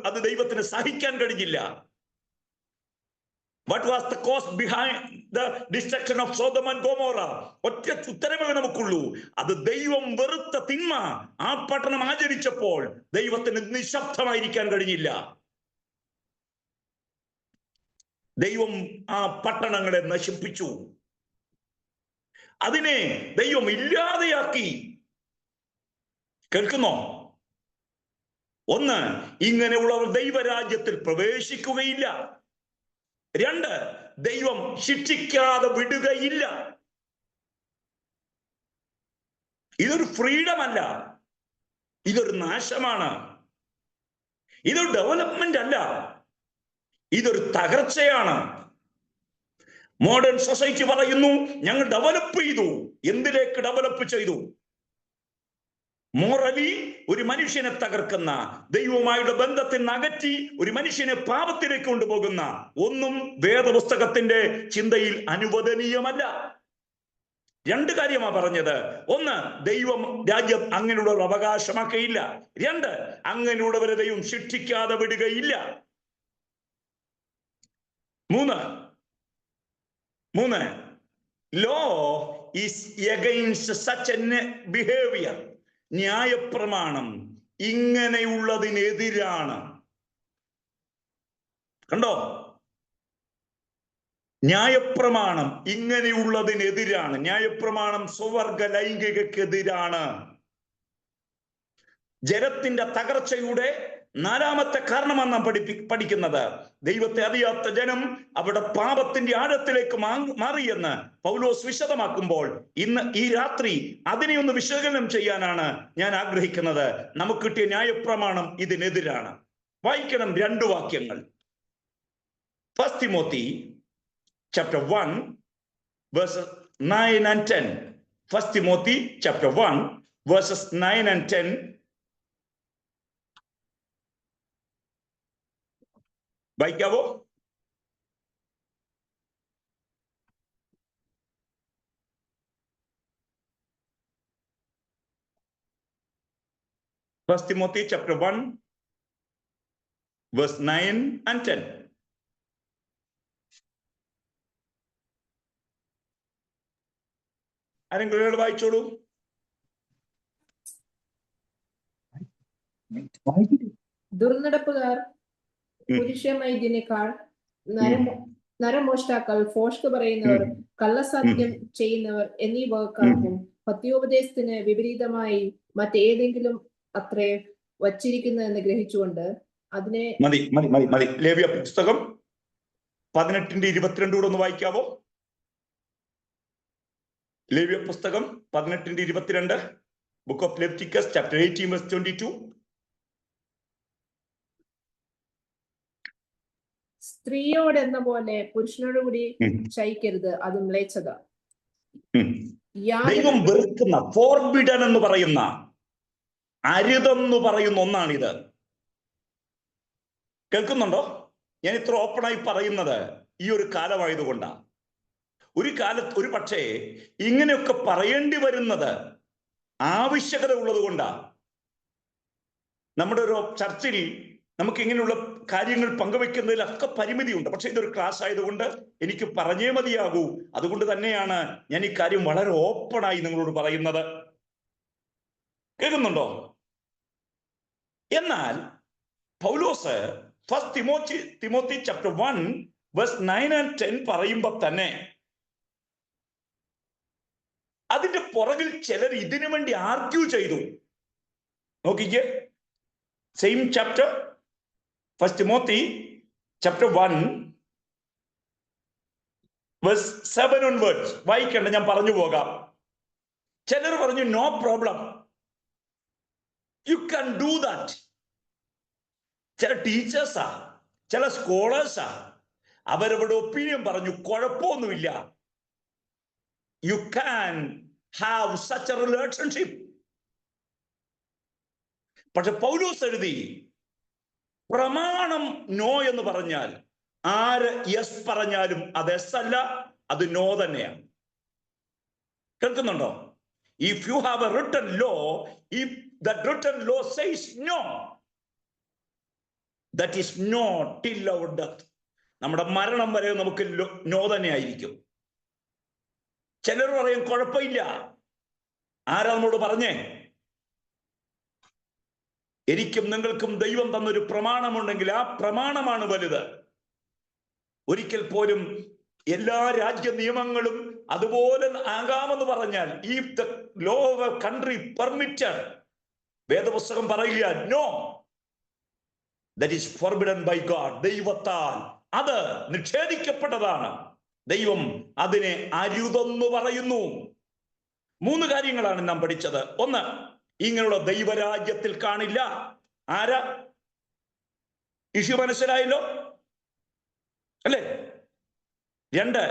അത് ദൈവത്തിന് സഹിക്കാൻ കഴിഞ്ഞില്ല. What was the cause behind the destruction of Sodom and Gomorrah? ഒറ്റ ഉത്തരമേ നമുക്കുള്ളൂ, അത് ദൈവം വെറുത്ത തിന്മ ആ പട്ടണം ആചരിച്ചപ്പോൾ ദൈവത്തിന് നിശബ്ദമായിരിക്കാൻ കഴിഞ്ഞില്ല. ദൈവം ആ പട്ടണങ്ങളെ നശിപ്പിച്ചു. അതിനെ ദൈവം ഇല്ലാതെയാക്കി. കേൾക്കുന്നോ? ഒന്ന്, ഇങ്ങനെയുള്ളവർ ദൈവരാജ്യത്തിൽ പ്രവേശിക്കുകയില്ല. രണ്ട്, ദൈവം ശിക്ഷിക്കാതെ വിടുകയില്ല. ഇതൊരു ഫ്രീഡം അല്ല, ഇതൊരു നാശമാണ്. ഇതൊരു ഡെവലപ്മെന്റ് അല്ല, ഇതൊരു തകർച്ചയാണ്. മോഡേൺ സൊസൈറ്റി പറയുന്നു ഞങ്ങൾ ഡെവലപ്പ് ചെയ്തു. എന്തിലേക്ക് ഡെവലപ്പ് ചെയ്തു? മോറലി ഒരു മനുഷ്യനെ തകർക്കുന്ന, ദൈവവുമായുള്ള ബന്ധത്തിൽ നിന്ന് അകറ്റി ഒരു മനുഷ്യനെ പാപത്തിലേക്ക് കൊണ്ടുപോകുന്ന ഒന്നും വേദപുസ്തകത്തിന്റെ ചിന്തയിൽ അനുവദനീയമല്ല. രണ്ട് കാര്യമാണ് പറഞ്ഞത്. ഒന്ന്, ദൈവം രാജ്യം അങ്ങനെയുള്ളവർ അവകാശമാക്കുകയില്ല. രണ്ട്, അങ്ങനെയുള്ളവരെ ദൈവം ശിക്ഷിക്കാതെ വിടുകയില്ല. മൂന്ന്, law is against such A behaviour. ന്യായപ്രമാണം ഇങ്ങനെയുള്ളതിനെതിരാണ്. കണ്ടോ? ന്യായപ്രമാണം ഇങ്ങനെയുള്ളതിനെതിരാണ്. ന്യായപ്രമാണം സ്വവർഗ ലൈംഗികക്കെതിരാണ്. ജനത്തിന്റെ തകർച്ചയുടെ 4ാമത്തെ കാരണമാണ് നാം പഠിക്കുന്നത്. ദൈവത്തെ അറിയാത്ത ജനം അവിടെ പാപത്തിന്റെ ആഴത്തിലേക്ക് മാറിയെന്ന് പൗലോസ് വിശദമാക്കുമ്പോൾ ഇന്ന് ഈ രാത്രി അതിനെ ഒന്ന് വിശകലനം ചെയ്യാനാണ് ഞാൻ ആഗ്രഹിക്കുന്നത്. നമുക്ക് കിട്ടിയ ന്യായപ്രമാണം ഇതിനെതിരാണ്. വായിക്കണം 2 വാക്യങ്ങൾ. 1 Timothy chapter 1 verses 9 and 10. 1 Timothy chapter 1 verses 9 and 10. വായിക്കാവോ? First Timothy chapter 1 verse 9 and 10. ആരെങ്കിലും വായിച്ചോളൂ. ദുർനടപ്പുകാർ, പുരുഷമൈഥുനക്കാർ, നരമോഷ്ടാക്കൾ, ഫോഷ്ക് പറയുന്നവർ, കള്ളസത്യം ചെയ്യുന്നവർ എന്നീ വകക്കാർക്കും പത്യോപദേശത്തിന് വിപരീതമായി മറ്റേതെങ്കിലും അത്രേ വച്ചിരിക്കുന്നു എന്ന് ഗ്രഹിച്ചുകൊണ്ട് അതിനെ മതി. ലേവ്യ പുസ്തകം 18:22 കൂടെ ഒന്ന് വായിക്കാവോ? ലേവ്യ പുസ്തകം 18:22, book of Leviticus chapter 18 verse 22. സ്ത്രീയോടെന്ന പോലെ പുരുഷനോട് കൂടി ശയിക്കരുത്, അത് മ്ലേച്ഛത. ദൈവം വെറുക്കുന്ന, ഫോർബിഡൻ എന്ന് പറയുന്ന, അരുതെന്ന് പറയുന്ന ഒന്നാണിത്. കേൾക്കുന്നുണ്ടോ? ഞാൻ ഇത്ര ഓപ്പണായി പറയുന്നത് ഈ ഒരു കാലമായതുകൊണ്ടാണ്. ഒരു കാലത്ത് ഒരു പക്ഷേ ഇങ്ങനെയൊക്കെ പറയേണ്ടി വരുന്നത് ആവശ്യകത ഉള്ളത് കൊണ്ടാണ്. നമ്മുടെ ഒരു ചർച്ചിൽ നമുക്ക് ഇങ്ങനെയുള്ള കാര്യങ്ങൾ പങ്കുവെക്കുന്നതിലൊക്കെ പരിമിതിയുണ്ട്. പക്ഷെ ഇതൊരു ക്ലാസ് ആയതുകൊണ്ട് എനിക്ക് പറഞ്ഞേ മതിയാകൂ. അതുകൊണ്ട് തന്നെയാണ് ഞാൻ ഈ കാര്യം വളരെ ഓപ്പണായി നിങ്ങളോട് പറയുന്നത്. കേൾക്കുന്നുണ്ടോ? എന്നാൽ പൗലോസ് 1 Timothy chapter 1 verse 9 and 10 പറയുമ്പോൾ തന്നെ അതിന്റെ പുറകിൽ ചിലർ ഇതിനു വേണ്ടി ആർഗ്യൂ ചെയ്തു. നോക്കിക്കേ, same chapter 1 Timothy chapter 1 verse 7 onwards. വായിക്കണ്ട, ഞാൻ പറഞ്ഞു പോകാം. ചിലർ പറഞ്ഞു no problem, you can do that. ചില ടീച്ചേഴ്സാ, ചില സ്കോളേഴ്സാ, അവരവരുടെ ഒപ്പീനിയൻ പറഞ്ഞു, കുഴപ്പമൊന്നുമില്ല, you can have such a relationship. പക്ഷെ പൗലോസ് എഴുതി, പ്രമാണം നോ എന്ന് പറഞ്ഞാൽ ആര് യെസ് പറഞ്ഞാലും അത് എസ് അല്ല, അത് നോ തന്നെയാണ്. കേൾക്കുന്നുണ്ടോ? If you have a written law, if that written law says no, that is no till our death. നമ്മുടെ മരണം വരെ നമുക്ക് നോ തന്നെ ആയിരിക്കും. ചിലർ പറയും കുഴപ്പമില്ല. ആരാ നമ്മോട് പറഞ്ഞേ? എനിക്കും നിങ്ങൾക്കും ദൈവം തന്നൊരു പ്രമാണമുണ്ടെങ്കിൽ ആ പ്രമാണമാണ് വലുത്. ഒരിക്കൽ പോലും എല്ലാ രാജ്യ നിയമങ്ങളും അതുപോലെ ആകാമെന്ന് പറഞ്ഞാൽ, if the law of a country permitted, വേദപുസ്തകം പറയുക no, that is forbidden by God. ദൈവത്താൽ അത് നിഷേധിക്കപ്പെട്ടതാണ്. ദൈവം അതിനെ അരുതെന്ന് പറയുന്നു. 3 കാര്യങ്ങളാണ് നാം പഠിച്ചത്. 1, ഇങ്ങനെയുള്ള ദൈവരാജ്യത്തിൽ കാണില്ല. ആരാ? ഇഷ്യൂ മനസ്സിലായല്ലോ അല്ലേ? 2,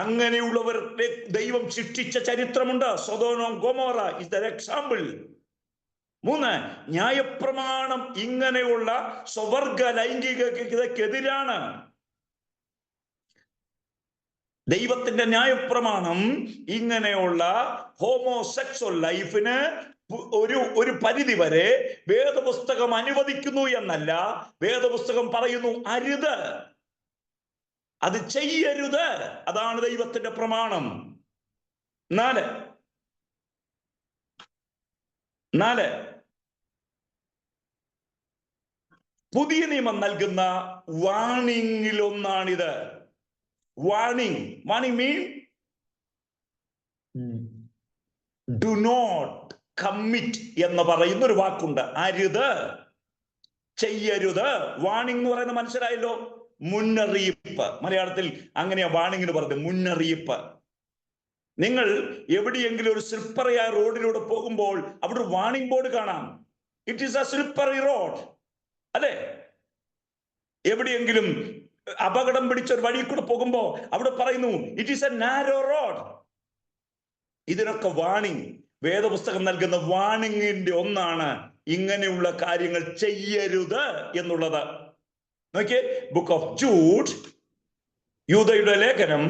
അങ്ങനെയുള്ളവരുടെ ദൈവം സൃഷ്ടിച്ച ചരിത്രമുണ്ട്. Sodom Gomorrah is the example. 3, ന്യായപ്രമാണം ഇങ്ങനെയുള്ള സ്വവർഗ ലൈംഗികതയ്ക്കെതിരാണ്. ദൈവത്തിന്റെ ന്യായപ്രമാണം ഇങ്ങനെയുള്ള ഹോമോസെക്സ്വൽ ലൈഫിന് ഒരു പരിധി വരെ വേദപുസ്തകം അനുവദിക്കുന്നു എന്നല്ല, വേദപുസ്തകം പറയുന്നു അരുത്, അത് ചെയ്യരുത്. അതാണ് ദൈവത്തിന്റെ പ്രമാണം. 4, പുതിയ നിയമം നൽകുന്ന വാണിങ്ങിൽ ഒന്നാണിത്. Warning. Warning means do not commit എന്ന് പറയുന്ന ഒരു വാക്കുണ്ട്. അരുത്, ചെയ്യരുത്. വാണിംഗ് എന്ന് പറയുന്നത് മനസ്സിലായല്ലോ, മുന്നറിയിപ്പ്. മലയാളത്തിൽ അങ്ങനെയാ വാണിംഗിന് പറഞ്ഞത്, മുന്നറിയിപ്പ്. നിങ്ങൾ എവിടെയെങ്കിലും ഒരു സ്ലിപ്പറിയായ റോഡിലൂടെ പോകുമ്പോൾ അവിടെ ഒരു വാണിംഗ് ബോർഡ് കാണാം. It is A slippery road, അല്ലെ? എവിടെയെങ്കിലും അപകടം പിടിച്ച ഒരു വഴി കൂടെ പോകുമ്പോൾ അവിടെ പറയുന്നു it is A narrow road. ഇതിനൊക്കെ വാണിംഗ്, വേദപുസ്തകം നൽകുന്ന വാണിംഗിന്റെ ഒന്നാണ് ഇങ്ങനെയുള്ള കാര്യങ്ങൾ ചെയ്യരുത് എന്നുള്ളത്. നോക്കിയേ, ബുക്ക് ഓഫ് ജൂഡ്, യൂദയുടെ ലേഖനം,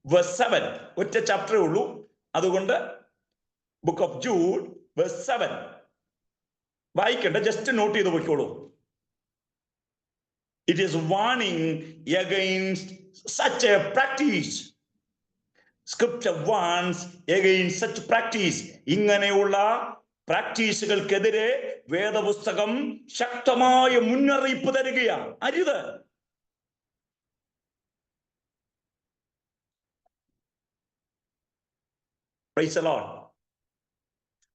verse 7, ഒറ്റ ചാപ്റ്ററേ ഉള്ളൂ, അതുകൊണ്ട് ബുക്ക് ഓഫ് ജൂഡ് verse 7 വായിക്കണ്ട, ജസ്റ്റ് നോട്ട് ചെയ്ത് പോയിക്കോളൂ. It is warning against such a practice. Scripture warns against such practice. ഇങ്ങനെയുള്ള പ്രാക്ടീസുകൾക്കെതിരെ വേദപുസ്തകം ശക്തമായ മുന്നറിയിപ്പ് തരികയാണ്. അരുത്. Praise the Lord.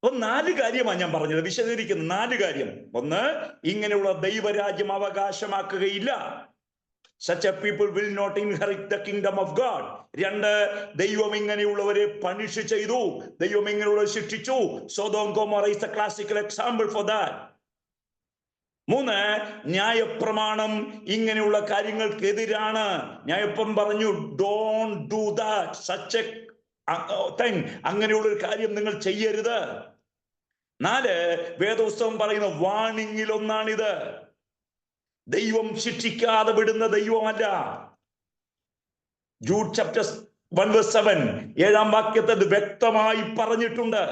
അപ്പൊ 4 കാര്യമാണ് ഞാൻ പറഞ്ഞത്, വിശദീകരിക്കുന്ന 4 കാര്യം. ഒന്ന്, ഇങ്ങനെയുള്ള ദൈവരാജ്യം അവകാശമാക്കുകയില്ല. Such a people will not inherit the kingdom of God. 2, ദൈവം ഇങ്ങനെയുള്ളവരെ പണിഷ് ചെയ്തു, ദൈവം ഇങ്ങനെയുള്ളവരെ ശിക്ഷിച്ചു. Sodom and Gomorrah is the classical example for that. 3, ന്യായപ്രമാണം ഇങ്ങനെയുള്ള കാര്യങ്ങൾക്കെതിരാണ്. ന്യായപ്രമാണം പറഞ്ഞു don't do that, such a thing, അങ്ങനെയുള്ള ഒരു കാര്യം നിങ്ങൾ ചെയ്യരുത്. 4, വേദപുസ്തകം പറയുന്ന വാണിംഗിൽ ഒന്നാണിത്. ദൈവം ശിക്ഷിക്കാതെ വിടുന്ന ദൈവമല്ല. ജൂഡ് ചാപ്റ്റർ 1 verse 7, 7-ാം വാക്യത്തിൽ വ്യക്തമായി പറഞ്ഞിട്ടുണ്ട്.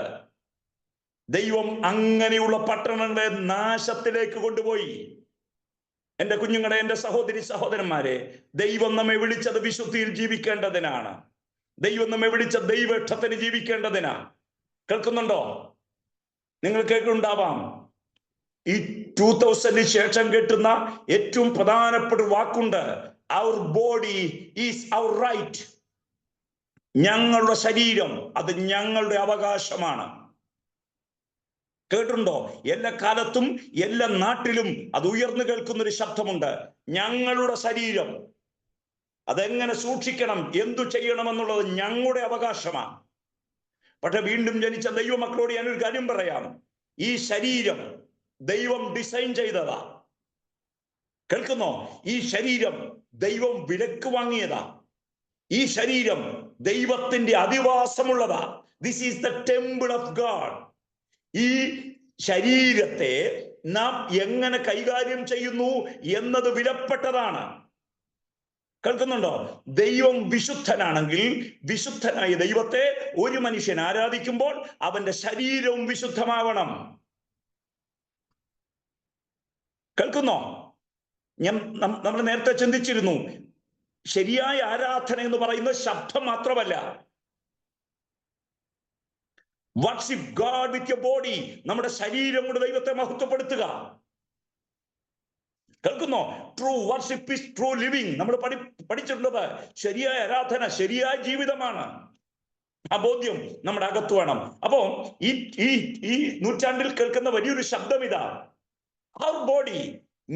ദൈവം അങ്ങനെയുള്ള പട്ടണങ്ങളെ നാശത്തിലേക്ക് കൊണ്ടുപോയി. എന്റെ കുഞ്ഞുങ്ങളെ, എന്റെ സഹോദരി സഹോദരന്മാരെ, ദൈവം നമ്മെ വിളിച്ചത് വിശുദ്ധിയിൽ ജീവിക്കേണ്ടതിനാണ്. ദൈവം നമ്മെ വിളിച്ച ദൈവക്ഷത്തിന് ജീവിക്കേണ്ടതിനാ. കേൾക്കുന്നുണ്ടോ? നിങ്ങൾ കേൾക്കുന്നുണ്ടാവാം. ഈ 2000 ശേഷം കേട്ടുന്ന ഏറ്റവും പ്രധാനപ്പെട്ട വാക്കുണ്ട്, our body is our right. ഞങ്ങളുടെ ശരീരം അത് ഞങ്ങളുടെ അവകാശമാണ്. കേട്ടിട്ടുണ്ടോ? എല്ലാ കാലത്തും എല്ലാ നാട്ടിലും അത് ഉയർന്നു കേൾക്കുന്ന ഒരു ശബ്ദമുണ്ട്, ഞങ്ങളുടെ ശരീരം അതെങ്ങനെ സൂക്ഷിക്കണം, എന്തു ചെയ്യണമെന്നുള്ളത് ഞങ്ങളുടെ അവകാശമാണ്. പക്ഷെ വീണ്ടും ജനിച്ച ദൈവമക്കളോട് ഞാനൊരു കാര്യം പറയാം, ഈ ശരീരം ദൈവം ഡിസൈൻ ചെയ്തതാ. കേൾക്കുന്നോ? ഈ ശരീരം ദൈവം വിലക്ക് വാങ്ങിയതാ. ഈ ശരീരം ദൈവത്തിന്റെ അധിവാസമുള്ളതാ. This is the temple of God. ഈ ശരീരത്തെ നാം എങ്ങനെ കൈകാര്യം ചെയ്യുന്നു എന്നത് വിലപ്പെട്ടതാണ്. കേൾക്കുന്നുണ്ടോ? ദൈവം വിശുദ്ധനാണെങ്കിൽ വിശുദ്ധനായ ദൈവത്തെ ഒരു മനുഷ്യൻ ആരാധിക്കുമ്പോൾ അവന്റെ ശരീരവും വിശുദ്ധമാവണം. കേൾക്കുന്നോ? നമ്മൾ നേരത്തെ ചിന്തിച്ചിരുന്നു, ശരിയായ ആരാധന എന്ന് പറയുന്നത് ശബ്ദം മാത്രമല്ല. Worship God with your body. നമ്മുടെ ശരീരം കൊണ്ട് ദൈവത്തെ മഹത്വപ്പെടുത്തുക. കേൾക്കുന്നോ? True worship is true living. നമ്മൾ പഠിച്ചിട്ടുള്ളത് ശരിയായ ആരാധന ശരിയായ ജീവിതമാണ്. ആ ബോധ്യം നമ്മുടെ അകത്ത് വേണം. അപ്പോ ഈ നൂറ്റാണ്ടിൽ കേൾക്കുന്ന വലിയൊരു ശബ്ദം ഇതാ, അവർ ബോഡി,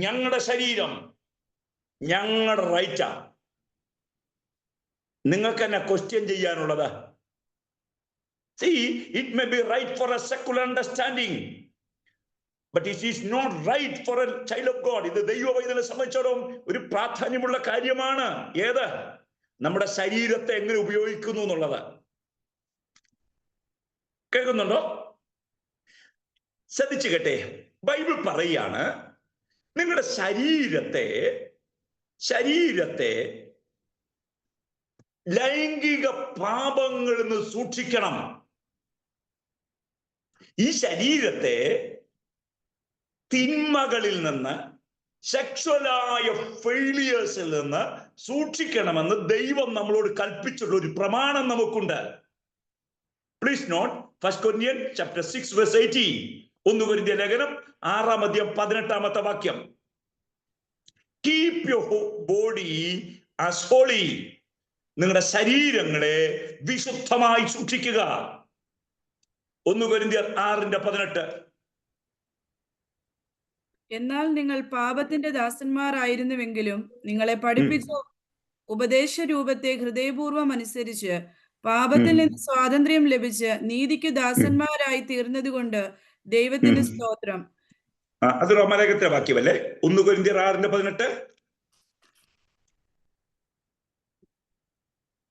ഞങ്ങളുടെ ശരീരം ഞങ്ങളുടെ റൈറ്റാ. നിങ്ങൾക്ക് തന്നെ ക്വസ്റ്റ്യൻ ചെയ്യാനുള്ളത്, see, it may be right for a secular understanding, but it is not right for a child of God. ഇത് ദൈവവൈതനെ സംബന്ധിച്ചിടത്തോളം ഒരു പ്രാധാന്യമുള്ള കാര്യമാണ്. ഏത്? നമ്മുടെ ശരീരത്തെ എങ്ങനെ ഉപയോഗിക്കുന്നു എന്നുള്ളത്. കേൾക്കുന്നുണ്ടോ? ശ്രദ്ധിച്ചു കേട്ടെ. ബൈബിൾ പറയാണ്, നിങ്ങളുടെ ശരീരത്തെ ലൈംഗിക പാപങ്ങളിൽ നിന്ന് സൂക്ഷിക്കണം. ഈ ശരീരത്തെ തിന്മകളിൽ നിന്ന്, സെക്ഷുവലായ ഫെയിലിയേഴ്സിൽ നിന്ന് സൂക്ഷിക്കണമെന്ന് ദൈവം നമ്മളോട് കൽപ്പിച്ചിട്ടുള്ള ഒരു പ്രമാണം നമുക്കുണ്ട്. Please note 1 Corinthians chapter 6 verse 18. 1 കൊരിന്ത്യർ ലേഖനം 6-ാം അധ്യായം 18-ാമത്തെ വാക്യം. Keep your body as holy. നിങ്ങളുടെ ശരീരങ്ങളെ വിശുദ്ധമായി സൂക്ഷിക്കുക. 1 കൊരിന്ത്യർ 6:18. എന്നാൽ നിങ്ങൾ പാപത്തിന്റെ ദാസന്മാരായിരുന്നുവെങ്കിലും നിങ്ങളെ പഠിപ്പിച്ച ഉപദേശ രൂപത്തെ ഹൃദയപൂർവ്വം അനുസരിച്ച് പാപത്തിൽ നിന്ന് സ്വാതന്ത്ര്യം ലഭിച്ച് നീതിക്ക് ദാസന്മാരായി തീർന്നതുകൊണ്ട് ദൈവത്തിന് സ്തോത്രം. അത് റോമാലേഖനത്തിലെ വാക്യമല്ലേ? 1 കൊരിന്ത്യർ 6:18.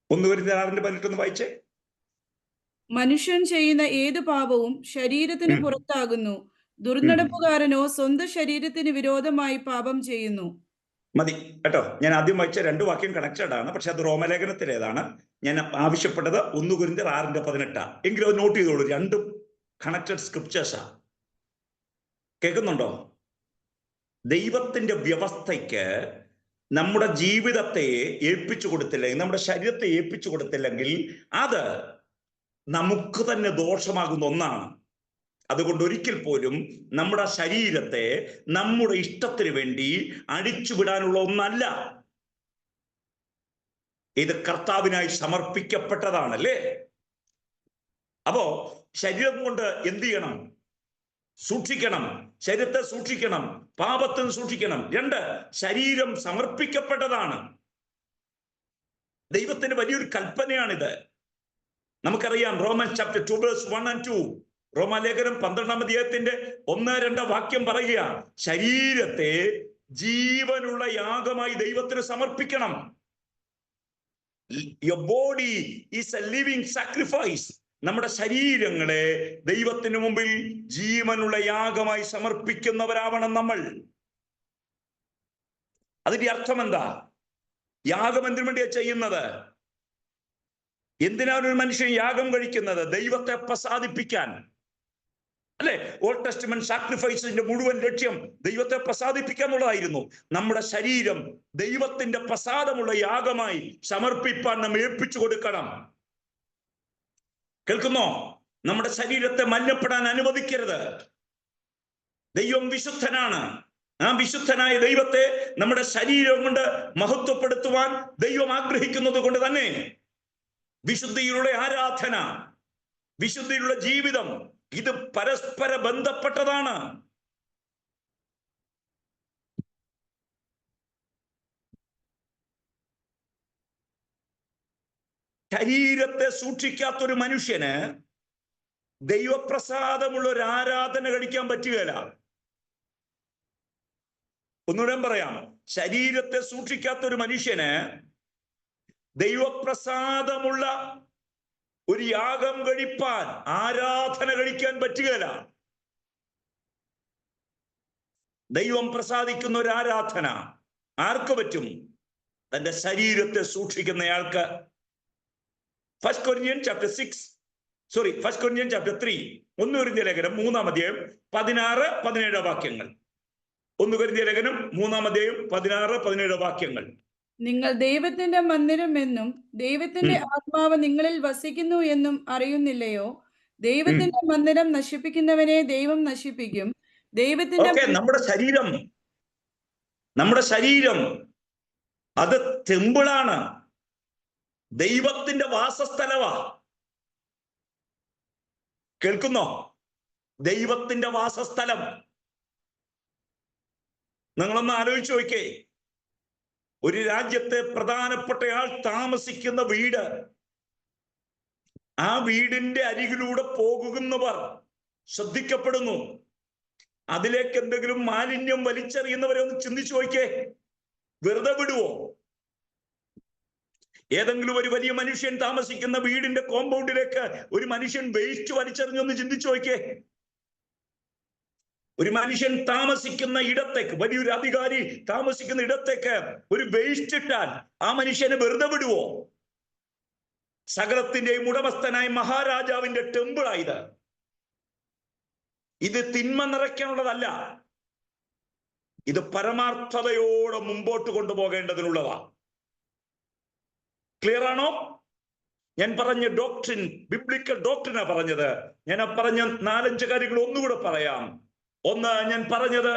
1 കൊരിന്ത്യർ 6:18 ഒന്ന് വായിച്ചേ. മനുഷ്യൻ ചെയ്യുന്ന ഏത് പാപവും ശരീരത്തിന് പുറത്താകുന്നു. ദുർനടപ്പുകാരനോ സ്വന്തം ശരീരത്തിന് വിരോധമായി പാപം ചെയ്യുന്നു. മതി കേട്ടോ. ഞാൻ ആദ്യം വായിച്ച 2 വാക്യം കണക്റ്റഡ് ആണ്, പക്ഷെ അത് റോമലേഖനത്തിലേതാണ്. ഞാൻ ആവശ്യപ്പെട്ടത് 1 കൊരിന്ത്യർ 6:18. എങ്കിലും അത് നോട്ട് ചെയ്തോളൂ. 2 കണക്റ്റഡ് സ്ക്രിപ്റ്റേഴ്സാ. കേൾക്കുന്നുണ്ടോ? ദൈവത്തിന്റെ വ്യവസ്ഥയ്ക്ക് നമ്മുടെ ജീവിതത്തെ ഏൽപ്പിച്ചു കൊടുത്തില്ലെങ്കിൽ, നമ്മുടെ ശരീരത്തെ ഏൽപ്പിച്ചു കൊടുത്തില്ലെങ്കിൽ അത് നമുക്ക് തന്നെ ദോഷമാകുന്ന ഒന്നാണ്. അതുകൊണ്ട് ഒരിക്കൽ പോലും നമ്മുടെ ശരീരത്തെ നമ്മുടെ ഇഷ്ടത്തിന് വേണ്ടി അടിച്ചുവിടാനുള്ള ഒന്നല്ല. ഇത് കർത്താവിനായി സമർപ്പിക്കപ്പെട്ടതാണല്ലേ. അപ്പോ ശരീരം കൊണ്ട് എന്ത് ചെയ്യണം? സൂക്ഷിക്കണം. ശരീരത്തെ സൂക്ഷിക്കണം, പാപത്തിന് സൂക്ഷിക്കണം. 2, ശരീരം സമർപ്പിക്കപ്പെട്ടതാണ്. ദൈവത്തിന് വലിയൊരു കൽപ്പനയാണിത്. നമുക്കറിയാം റോമൻസ് ചാപ്റ്റർ 2 verse 1 and 2. റോമാലേഖനം 12-ാം അധ്യായത്തിന്റെ 1-2 വാക്യം പറയുക, ശരീരത്തെ ജീവനുള്ള യാഗമായി ദൈവത്തിന് സമർപ്പിക്കണം. Your body is a living sacrifice. നമ്മുടെ ശരീരങ്ങളെ ദൈവത്തിന് മുമ്പിൽ ജീവനുള്ള യാഗമായി സമർപ്പിക്കുന്നവരാവണം നമ്മൾ. അതിന്റെ അർത്ഥം എന്താ? യാഗം എന്തിനു വേണ്ടിയാ ചെയ്യുന്നത്? എന്തിനാണ് ഒരു മനുഷ്യൻ യാഗം കഴിക്കുന്നത്? ദൈവത്തെ പ്രസാദിപ്പിക്കാൻ അല്ലെ? ഓൾഡ് ടെസ്റ്റ്മെന്റ് സാക്രിഫൈസിന്റെ മുഴുവൻ ലക്ഷ്യം ദൈവത്തെ പ്രസാദിപ്പിക്കുക എന്നുള്ളതായിരുന്നു. നമ്മുടെ ശരീരം ദൈവത്തിന്റെ പ്രസാദമുള്ള യാഗമായി സമർപ്പിപ്പാൻ നമ്മൾ ഏൽപ്പിച്ചു കൊടുക്കണം. കേൾക്കുന്നോ? നമ്മുടെ ശരീരത്തെ മലിനപ്പെടാൻ അനുവദിക്കരുത്. ദൈവം വിശുദ്ധനാണ്. ആ വിശുദ്ധനായ ദൈവത്തെ നമ്മുടെ ശരീരം കൊണ്ട് മഹത്വപ്പെടുത്തുവാൻ ദൈവം ആഗ്രഹിക്കുന്നത് കൊണ്ട് തന്നെ വിശുദ്ധിയിലുള്ള ആരാധന, വിശുദ്ധിയിലുള്ള ജീവിതം, ഇത് പരസ്പര ബന്ധപ്പെട്ടതാണ്. ശരീരത്തെ സൂക്ഷിക്കാത്തൊരു മനുഷ്യന് ദൈവപ്രസാദമുള്ള ഒരു ആരാധന കഴിക്കാൻ പറ്റുകയില്ല. ഒന്നുകൂടെ പറയാം, ശരീരത്തെ സൂക്ഷിക്കാത്തൊരു മനുഷ്യന് ദൈവപ്രസാദമുള്ള ഒരു യാഗം കഴിപ്പാൻ, ആരാധന കഴിക്കാൻ പറ്റുകയില്ല. ദൈവം പ്രസാദിക്കുന്ന ഒരു ആരാധന ആർക്ക് പറ്റും? തന്റെ ശരീരത്തെ സൂക്ഷിക്കുന്നയാൾക്ക്. 1 Corinthians chapter 3, 1 കൊരിന്ത്യർ ലേഖനം 3-ാം അധ്യായം 16-17 വാക്യങ്ങൾ. 1 കൊരിന്ത്യർ ലേഖനം 3-ാം അധ്യായം 16-17 വാക്യങ്ങൾ. നിങ്ങൾ ദൈവത്തിന്റെ മന്ദിരം എന്നും ദൈവത്തിന്റെ ആത്മാവ് നിങ്ങളിൽ വസിക്കുന്നു എന്നും അറിയുന്നില്ലയോ? ദൈവത്തിന്റെ മന്ദിരം നശിപ്പിക്കുന്നവനെ ദൈവം നശിപ്പിക്കും. ദൈവത്തിന്റെ നമ്മുടെ ശരീരം അത് ടെമ്പിളാണ്, ദൈവത്തിന്റെ വാസസ്ഥലവാ. കേൾക്കുന്നോ? ദൈവത്തിന്റെ വാസസ്ഥലം. നിങ്ങളൊന്ന് ആലോചിച്ച് നോക്കേ. ഒരു രാജ്യത്തെ പ്രധാനപ്പെട്ടയാൾ താമസിക്കുന്ന വീട്, ആ വീടിന്റെ അരികിലൂടെ പോകുന്നവർ ശ്രദ്ധിക്കപ്പെടുന്നു. അതിലേക്ക് എന്തെങ്കിലും മാലിന്യം വലിച്ചെറിയുന്നവരെ ഒന്ന് ചിന്തിച്ചു നോക്കേ. വെറുതെ വിടുവോ? ഏതെങ്കിലും ഒരു വലിയ മനുഷ്യൻ താമസിക്കുന്ന വീടിന്റെ കോമ്പൗണ്ടിലേക്ക് ഒരു മനുഷ്യൻ വേസ്റ്റ് വലിച്ചെറിഞ്ഞൊന്ന് ചിന്തിച്ചു നോക്കേ. ഒരു മനുഷ്യൻ താമസിക്കുന്ന ഇടത്തേക്ക്, വലിയൊരു അധികാരി താമസിക്കുന്ന ഇടത്തേക്ക് ഒരു വേസ്റ്റ് ഇട്ടാൽ ആ മനുഷ്യനെ വെറുതെ വിടുവോ? സകലത്തിന്റെയും ഉടമസ്ഥനായ മഹാരാജാവിന്റെ ടെമ്പിളായത്. ഇത് തിന്മ നിറയ്ക്കാനുള്ളതല്ല, ഇത് പരമാർത്ഥതയോടെ മുമ്പോട്ട് കൊണ്ടുപോകേണ്ടതിനുള്ളതാ. ക്ലിയർ ആണോ? ഞാൻ പറഞ്ഞ ഡോക്ട്രിൻ, ബിബ്ലിക്കൽ ഡോക്ട്രിനാ പറഞ്ഞത്. ഞാൻ പറഞ്ഞ 4-5 കാര്യങ്ങൾ ഒന്നുകൂടെ പറയാം. ഒന്ന്, ഞാൻ പറഞ്ഞത്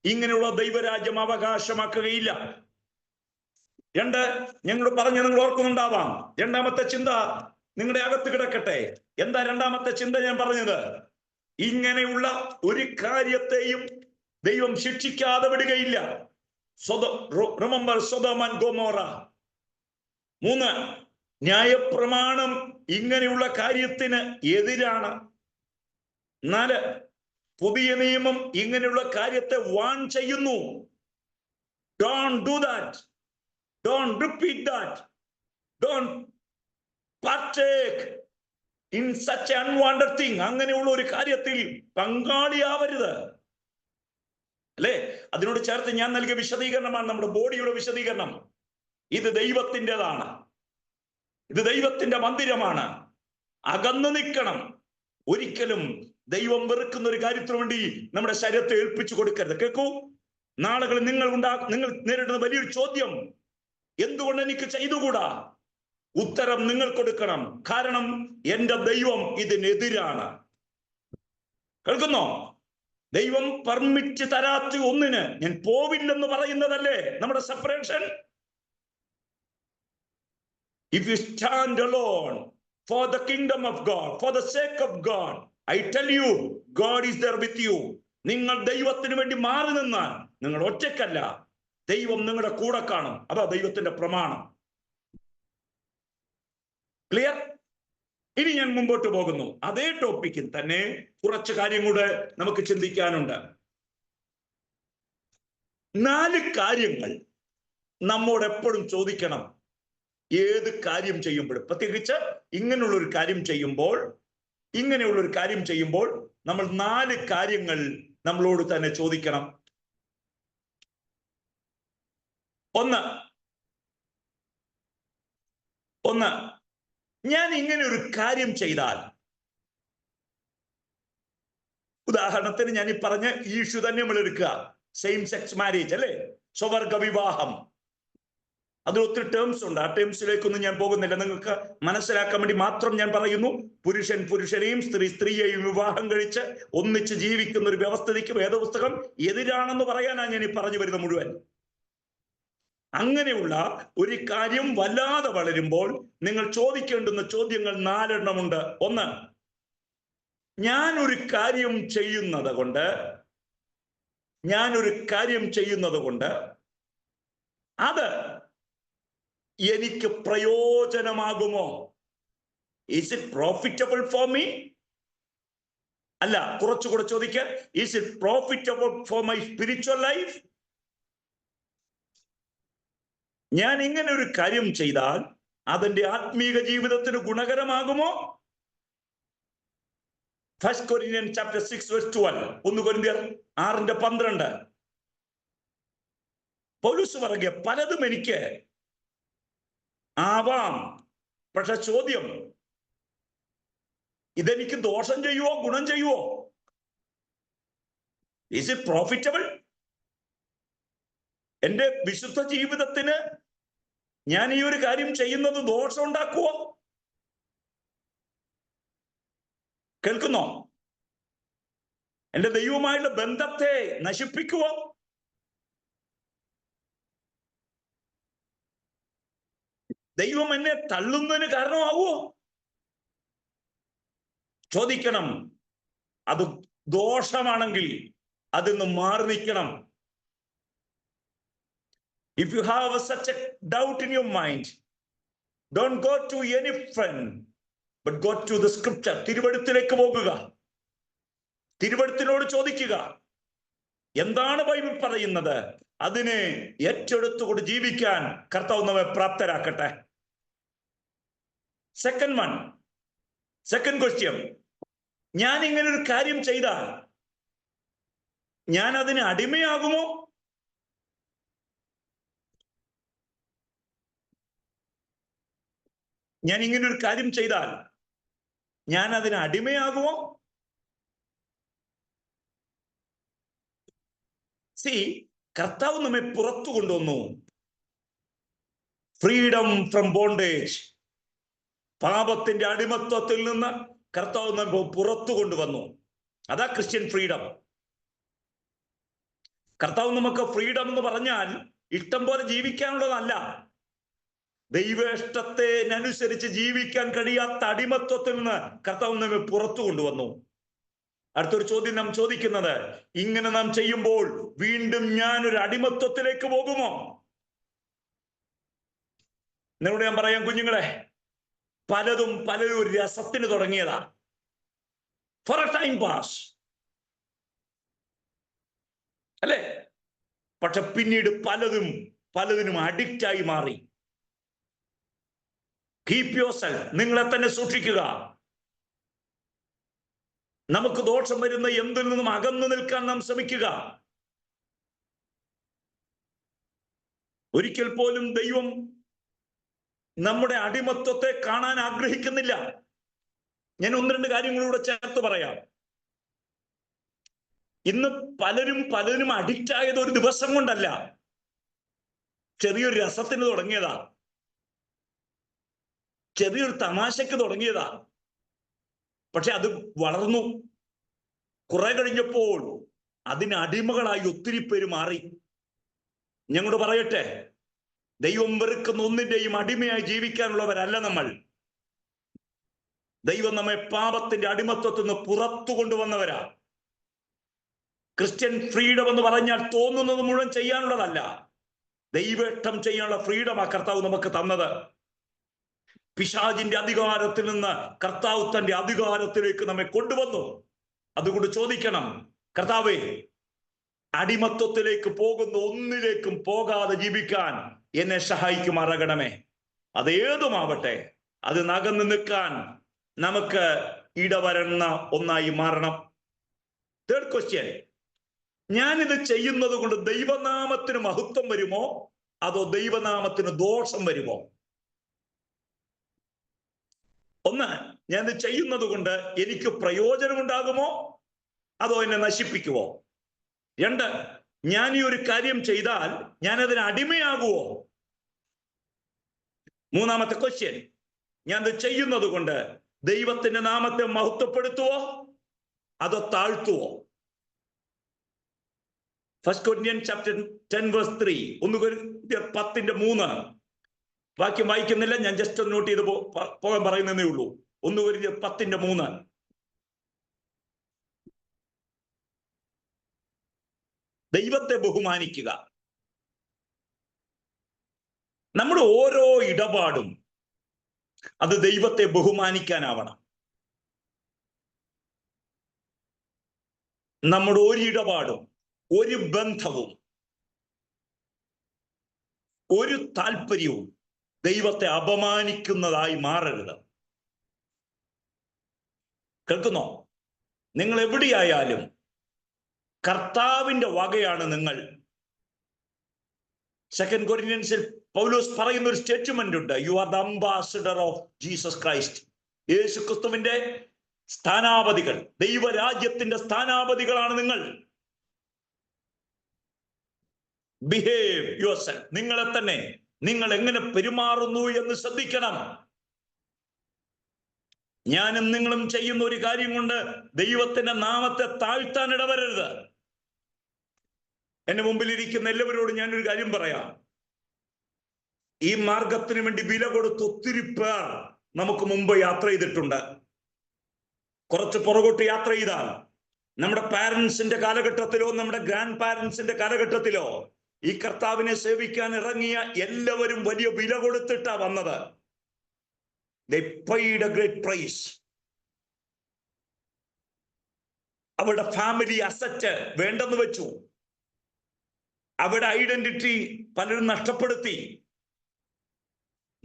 ഇങ്ങനെയുള്ള ദൈവരാജ്യം അവകാശമാക്കുകയില്ല. രണ്ട്, ഞങ്ങൾ പറഞ്ഞു, നിങ്ങൾ ഓർക്കുന്നുണ്ടാവാം, രണ്ടാമത്തെ ചിന്ത നിങ്ങളുടെ അകത്ത് കിടക്കട്ടെ. എന്താ രണ്ടാമത്തെ ചിന്ത ഞാൻ പറഞ്ഞത്? ഇങ്ങനെയുള്ള ഒരു കാര്യത്തെയും ദൈവം ശിക്ഷിക്കാതെ വിടുകയില്ല. Remember Sodom and Gomorrah. 3, ന്യായപ്രമാണം ഇങ്ങനെയുള്ള കാര്യത്തിന് എതിരാണ്. 4, പുതിയ നിയമം ഇങ്ങനെയുള്ള കാര്യത്തെ വാൺ ചെയ്യുന്നു. Don't do that. Don't repeat that. Don't partake in such an unwanted thing. അങ്ങനെയുള്ള ഒരു കാര്യത്തിൽ പങ്കാളിയാവരുത്. അല്ലേ? അതിനോട് ചേർത്ത് ഞാൻ നൽകിയ വിശദീകരണമാണ് നമ്മുടെ ബോഡിയുടെ വിശദീകരണം. ഇത് ദൈവത്തിൻ്റെതാണ്, ഇത് ദൈവത്തിന്റെ മന്ദിരമാണ്. അകന്നു നിൽക്കണം. ഒരിക്കലും ദൈവം വെറുക്കുന്ന ഒരു കാര്യത്തിന് വേണ്ടി നമ്മുടെ ശരീരത്തെ ഏൽപ്പിച്ചു കൊടുക്കരുത്. കേൾക്കൂ, നാളുകളിൽ നിങ്ങൾ നേരിടുന്ന വലിയൊരു ചോദ്യം, എന്തുകൊണ്ട് എനിക്ക് ചെയ്തുകൂടാ? ഉത്തരം നിങ്ങൾ കൊടുക്കണം. കാരണം എന്റെ ദൈവം ഇതിനെതിരാണ്. കേൾക്കുന്നോ? ദൈവം പെർമിറ്റ് തരാത്ത ഒന്നിന് ഞാൻ പോവില്ലെന്ന് പറയുന്നതല്ലേ നമ്മുടെ separation. If you stand alone for the kingdom of God, for the sake of God, I tell you, God is there with you. നിങ്ങൾ ദൈവത്തിന് വേണ്ടി മാറി നിന്നാൽ നിങ്ങൾ ഒറ്റയ്ക്കല്ല, ദൈവം നിങ്ങളുടെ കൂടെ കാണും. അതാ ദൈവത്തിന്റെ പ്രമാണം. ക്ലിയർ? ഇനി ഞാൻ മുമ്പോട്ട് പോകുന്നു. അതേ ടോപ്പിക്കിൽ തന്നെ കുറച്ച് കാര്യം കൂടെ നമുക്ക് ചിന്തിക്കാനുണ്ട്. 4 കാര്യങ്ങൾ നമ്മോട് എപ്പോഴും ചോദിക്കണം. ഏത് കാര്യം ചെയ്യുമ്പോഴും, പ്രത്യേകിച്ച് ഇങ്ങനെയുള്ളൊരു കാര്യം ചെയ്യുമ്പോൾ നമ്മൾ 4 കാര്യങ്ങൾ നമ്മളോട് തന്നെ ചോദിക്കണം. 1, ഞാൻ ഇങ്ങനെ ഒരു കാര്യം ചെയ്താൽ, ഉദാഹരണത്തിന് ഞാൻ ഈ പറഞ്ഞ ഇഷ്യൂ തന്നെ നമ്മൾ എടുക്കുക, സെയിം സെക്സ് മാരേജ്, അല്ലെ? സ്വവർഗ വിവാഹം. അതിൽ ഒത്തിരി ടേംസ് ഉണ്ട്. ആ ടേംസിലേക്കൊന്നും ഞാൻ പോകുന്നില്ല. നിങ്ങൾക്ക് മനസ്സിലാക്കാൻ വേണ്ടി മാത്രം ഞാൻ പറയുന്നു. പുരുഷൻ പുരുഷനെയും സ്ത്രീ സ്ത്രീയെയും വിവാഹം കഴിച്ച് ഒന്നിച്ച് ജീവിക്കുന്ന ഒരു വ്യവസ്ഥിതിക്ക് വേദപുസ്തകം എതിരാണെന്ന് പറയാനാണ് ഞാൻ ഈ പറഞ്ഞു വരുന്ന മുഴുവൻ. അങ്ങനെയുള്ള ഒരു കാര്യം വല്ലാതെ വളരുമ്പോൾ നിങ്ങൾ ചോദിക്കേണ്ടുന്ന ചോദ്യങ്ങൾ 4 എണ്ണമുണ്ട്. 1, ഞാനൊരു കാര്യം ചെയ്യുന്നത് കൊണ്ട് അത് എനിക്ക് പ്രയോജനമാകുമോ? Is it profitable for me? അല്ല, കുറച്ചുകൂടെ ചോദിക്കുക, is it profitable for my spiritual life? ഞാൻ ഇങ്ങനെ ഒരു കാര്യം ചെയ്താൽ അതിന്റെ ആത്മീക ജീവിതത്തിന് ഗുണകരമാകുമോ? 1 Corinthians chapter 6 verse 12. 1 കൊരിന്ത്യർ 6:12. പൗലോസ് പറയുക, പലതും എനിക്ക് ആവാം, പക്ഷെ ചോദ്യം, ഇതെനിക്ക് ദോഷം ചെയ്യുവോ ഗുണം ചെയ്യുവോ? Is it profitable? എന്റെ വിശുദ്ധ ജീവിതത്തിന് ഞാൻ ഈ ഒരു കാര്യം ചെയ്യുന്നത് ദോഷം ഉണ്ടാക്കുവോ? കേൾക്കുന്നോ? എന്റെ ദൈവമായുള്ള ബന്ധത്തെ നശിപ്പിക്കുവോ? ദൈവം എന്നെ തള്ളുന്നതിന് കാരണമാകുമോ? ചോദിക്കണം. അത് ദോഷമാണെങ്കിൽ അതിന്ന് മാറി നിൽക്കണം. If you have such a doubt in your mind, don't go to any friend, but go to the scripture. തിരുവെഴുത്തിലേക്ക് പോകുക. തിരുവെഴുത്തിനോട് ചോദിക്കുക, എന്താണ് ബൈബിൾ പറയുന്നത്? അതിനെ ഏറ്റെടുത്തുകൊണ്ട് ജീവിക്കാൻ കർത്താവ് നമ്മെ പ്രാപ്തരാക്കട്ടെ. സെക്കൻഡ് ക്വസ്റ്റ്യൻ, ഞാൻ ഇങ്ങനെ ഒരു കാര്യം ചെയ്താൽ ഞാൻ അതിന് അടിമയാകുമോ? ഞാൻ ഇങ്ങനെ ഒരു കാര്യം ചെയ്താൽ ഞാൻ അതിന് അടിമയാകുമോ? കർത്താവ് നമ്മെ പുറത്തു കൊണ്ടുവന്നു. Freedom from bondage. പാപത്തിന്റെ അടിമത്വത്തിൽ നിന്ന് കർത്താവ് നമ്മെ പുറത്തു കൊണ്ടുവന്നു. അതാ ക്രിസ്ത്യൻ ഫ്രീഡം. കർത്താവ് നമുക്ക് ഫ്രീഡം എന്ന് പറഞ്ഞാൽ ഇഷ്ടം പോലെ ജീവിക്കാനുള്ളതല്ല. ദൈവേഷ്ടത്തിനനുസരിച്ച് ജീവിക്കാൻ കഴിയാത്ത അടിമത്വത്തിൽ നിന്ന് കർത്താവ് നമ്മെ പുറത്തു കൊണ്ടുവന്നു. അടുത്തൊരു ചോദ്യം നാം ചോദിക്കുന്നത്, ഇങ്ങനെ നാം ചെയ്യുമ്പോൾ വീണ്ടും ഞാൻ ഒരു അടിമത്വത്തിലേക്ക് പോകുമോ? നിങ്ങളോട് ഞാൻ പറയാം കുഞ്ഞുങ്ങളെ, പലരും ഒരു രസത്തിന് തുടങ്ങിയതാ, ഫോർ എ ടൈം പാസ്, അല്ലേ? പക്ഷെ പിന്നീട് പലതിനും അഡിക്റ്റായി മാറി. കീപ് യുവർ സെൽഫ്, നിങ്ങളെ തന്നെ സൂക്ഷിക്കുക. നമുക്ക് ദോഷം വരുന്ന എന്തിൽ നിന്നും അകന്നു നിൽക്കാൻ നാം ശ്രമിക്കുക. ഒരിക്കൽ പോലും ദൈവം നമ്മുടെ അടിമത്വത്തെ കാണാൻ ആഗ്രഹിക്കുന്നില്ല. ഞാൻ 1-2 കാര്യങ്ങളിലൂടെ ചേർത്ത് പറയാം. ഇന്ന് പലരും അഡിക്റ്റ് ആയത് ഒരു ദിവസം കൊണ്ടല്ല, ചെറിയൊരു രസത്തിന് തുടങ്ങിയതാ, ചെറിയൊരു തമാശക്ക് തുടങ്ങിയതാ. പക്ഷെ അത് വളർന്നു. കുറെ കഴിഞ്ഞപ്പോൾ അതിന് അടിമകളായി ഒത്തിരി പേര് മാറി. ഞങ്ങളോട് പറയട്ടെ, ദൈവം വെറുക്കുന്ന ഒന്നിന്റെയും അടിമയായി ജീവിക്കാനുള്ളവരല്ല നമ്മൾ. ദൈവം നമ്മെ പാപത്തിന്റെ അടിമത്വത്തിൽ നിന്ന് പുറത്തു കൊണ്ടുവന്നവരാ. ക്രിസ്ത്യൻ ഫ്രീഡം എന്ന് പറഞ്ഞാൽ തോന്നുന്നത് മുഴുവൻ ചെയ്യാനുള്ളതല്ല, ദൈവേഷ്ടം ചെയ്യാനുള്ള ഫ്രീഡമാ കർത്താവ് നമുക്ക് തന്നത്. പിശാചിന്റെ അധികാരത്തിൽ നിന്ന് കർത്താവ് തന്റെ അധികാരത്തിലേക്ക് നമ്മെ കൊണ്ടുവന്നു. അതുകൊണ്ട് ചോദിക്കണം, കർത്താവേ, അടിമത്വത്തിലേക്ക് പോകുന്ന ഒന്നിലേക്കും പോകാതെ ജീവിക്കാൻ എന്നെ സഹായിക്കുമാറാകണമേ. അതേതുമാവട്ടെ, അത് നകന്നു നിൽക്കാൻ നമുക്ക് ഇടവരുന്ന ഒന്നായി മാറണം. തേർഡ് ക്വസ്റ്റ്യൻ, ഞാനിത് ചെയ്യുന്നത് കൊണ്ട് ദൈവനാമത്തിന് മഹത്വം വരുമോ അതോ ദൈവനാമത്തിന് ദോഷം വരുമോ? ഒന്ന്, ഞാനിത് ചെയ്യുന്നത് കൊണ്ട് എനിക്ക് പ്രയോജനമുണ്ടാകുമോ അതോ എന്നെ നശിപ്പിക്കുമോ? 2, ഞാൻ ഈ ഒരു കാര്യം ചെയ്താൽ ഞാനതിന് അടിമയാകുമോ? 3-ാമത്തെ ക്വസ്റ്റ്യൻ, ഞാനിത് ചെയ്യുന്നത് കൊണ്ട് ദൈവത്തിന്റെ നാമത്തെ മഹത്വപ്പെടുത്തുവോ അതോ താഴ്ത്തുവോ? 1 Corinthians chapter 10 verse 3, 1 Corinthians 10:3. വാക്യം വായിക്കുന്നില്ല, ഞാൻ ജസ്റ്റ് ഒന്ന് നോട്ട് ചെയ്ത് പോകാൻ പറയുന്നതേ ഉള്ളൂ. 1 Corinthians 10:3. ദൈവത്തെ ബഹുമാനിക്കുക. നമ്മുടെ ഓരോ ഇടപാടും അത് ദൈവത്തെ ബഹുമാനിക്കാനാവണം. നമ്മുടെ ഒരു ഇടപാടും, ഒരു ബന്ധവും, ഒരു താല്പര്യവും ദൈവത്തെ അപമാനിക്കുന്നതായി മാറരുത്. കേൾക്കുന്നോ? നിങ്ങൾ എവിടെയായാലും കർത്താവിന്റെ വകയാണ് നിങ്ങൾ. 2 Corinthians പൗലോസ് പറയുന്ന ഒരു സ്റ്റേറ്റ്മെന്റ് ഉണ്ട്, you are the ambassador of Jesus Christ. യേശു ക്രിസ്തുവിന്റെ സ്ഥാനാപതികൾ, ദൈവരാജ്യത്തിന്റെ സ്ഥാനാപതികളാണ് നിങ്ങൾ. ബിഹേവ് യുവർ സെൽഫ്, നിങ്ങളെ തന്നെ നിങ്ങൾ എങ്ങനെ പെരുമാറുന്നു എന്ന് ശ്രദ്ധിക്കണം. ഞാനും നിങ്ങളും ചെയ്യുന്ന ഒരു കാര്യം കൊണ്ട് ദൈവത്തിന്റെ നാമത്തെ താഴ്ത്താൻ ഇടവരരുത്. എന്റെ മുമ്പിൽ ഇരിക്കുന്ന എല്ലാവരോടും ഞാനൊരു കാര്യം പറയാം. ഈ മാർഗത്തിന് വേണ്ടി വില കൊടുത്ത് ഒത്തിരി പേർ നമുക്ക് മുമ്പ് യാത്ര ചെയ്തിട്ടുണ്ട്. കുറച്ച് പുറകോട്ട് യാത്ര ചെയ്താൽ നമ്മുടെ പാരന്റ്സിന്റെ കാലഘട്ടത്തിലോ നമ്മുടെ ഗ്രാൻഡ് പാരന്റ്സിന്റെ കാലഘട്ടത്തിലോ ഈ കർത്താവിനെ സേവിക്കാൻ ഇറങ്ങിയ എല്ലാവരും വലിയ വില കൊടുത്തിട്ടാ വന്നത്. They paid a great price. അവരുടെ ഫാമിലി അസറ്റ് വേണ്ടെന്ന് വെച്ചു. അവരുടെ ഐഡന്റിറ്റി പലരും നഷ്ടപ്പെടുത്തി.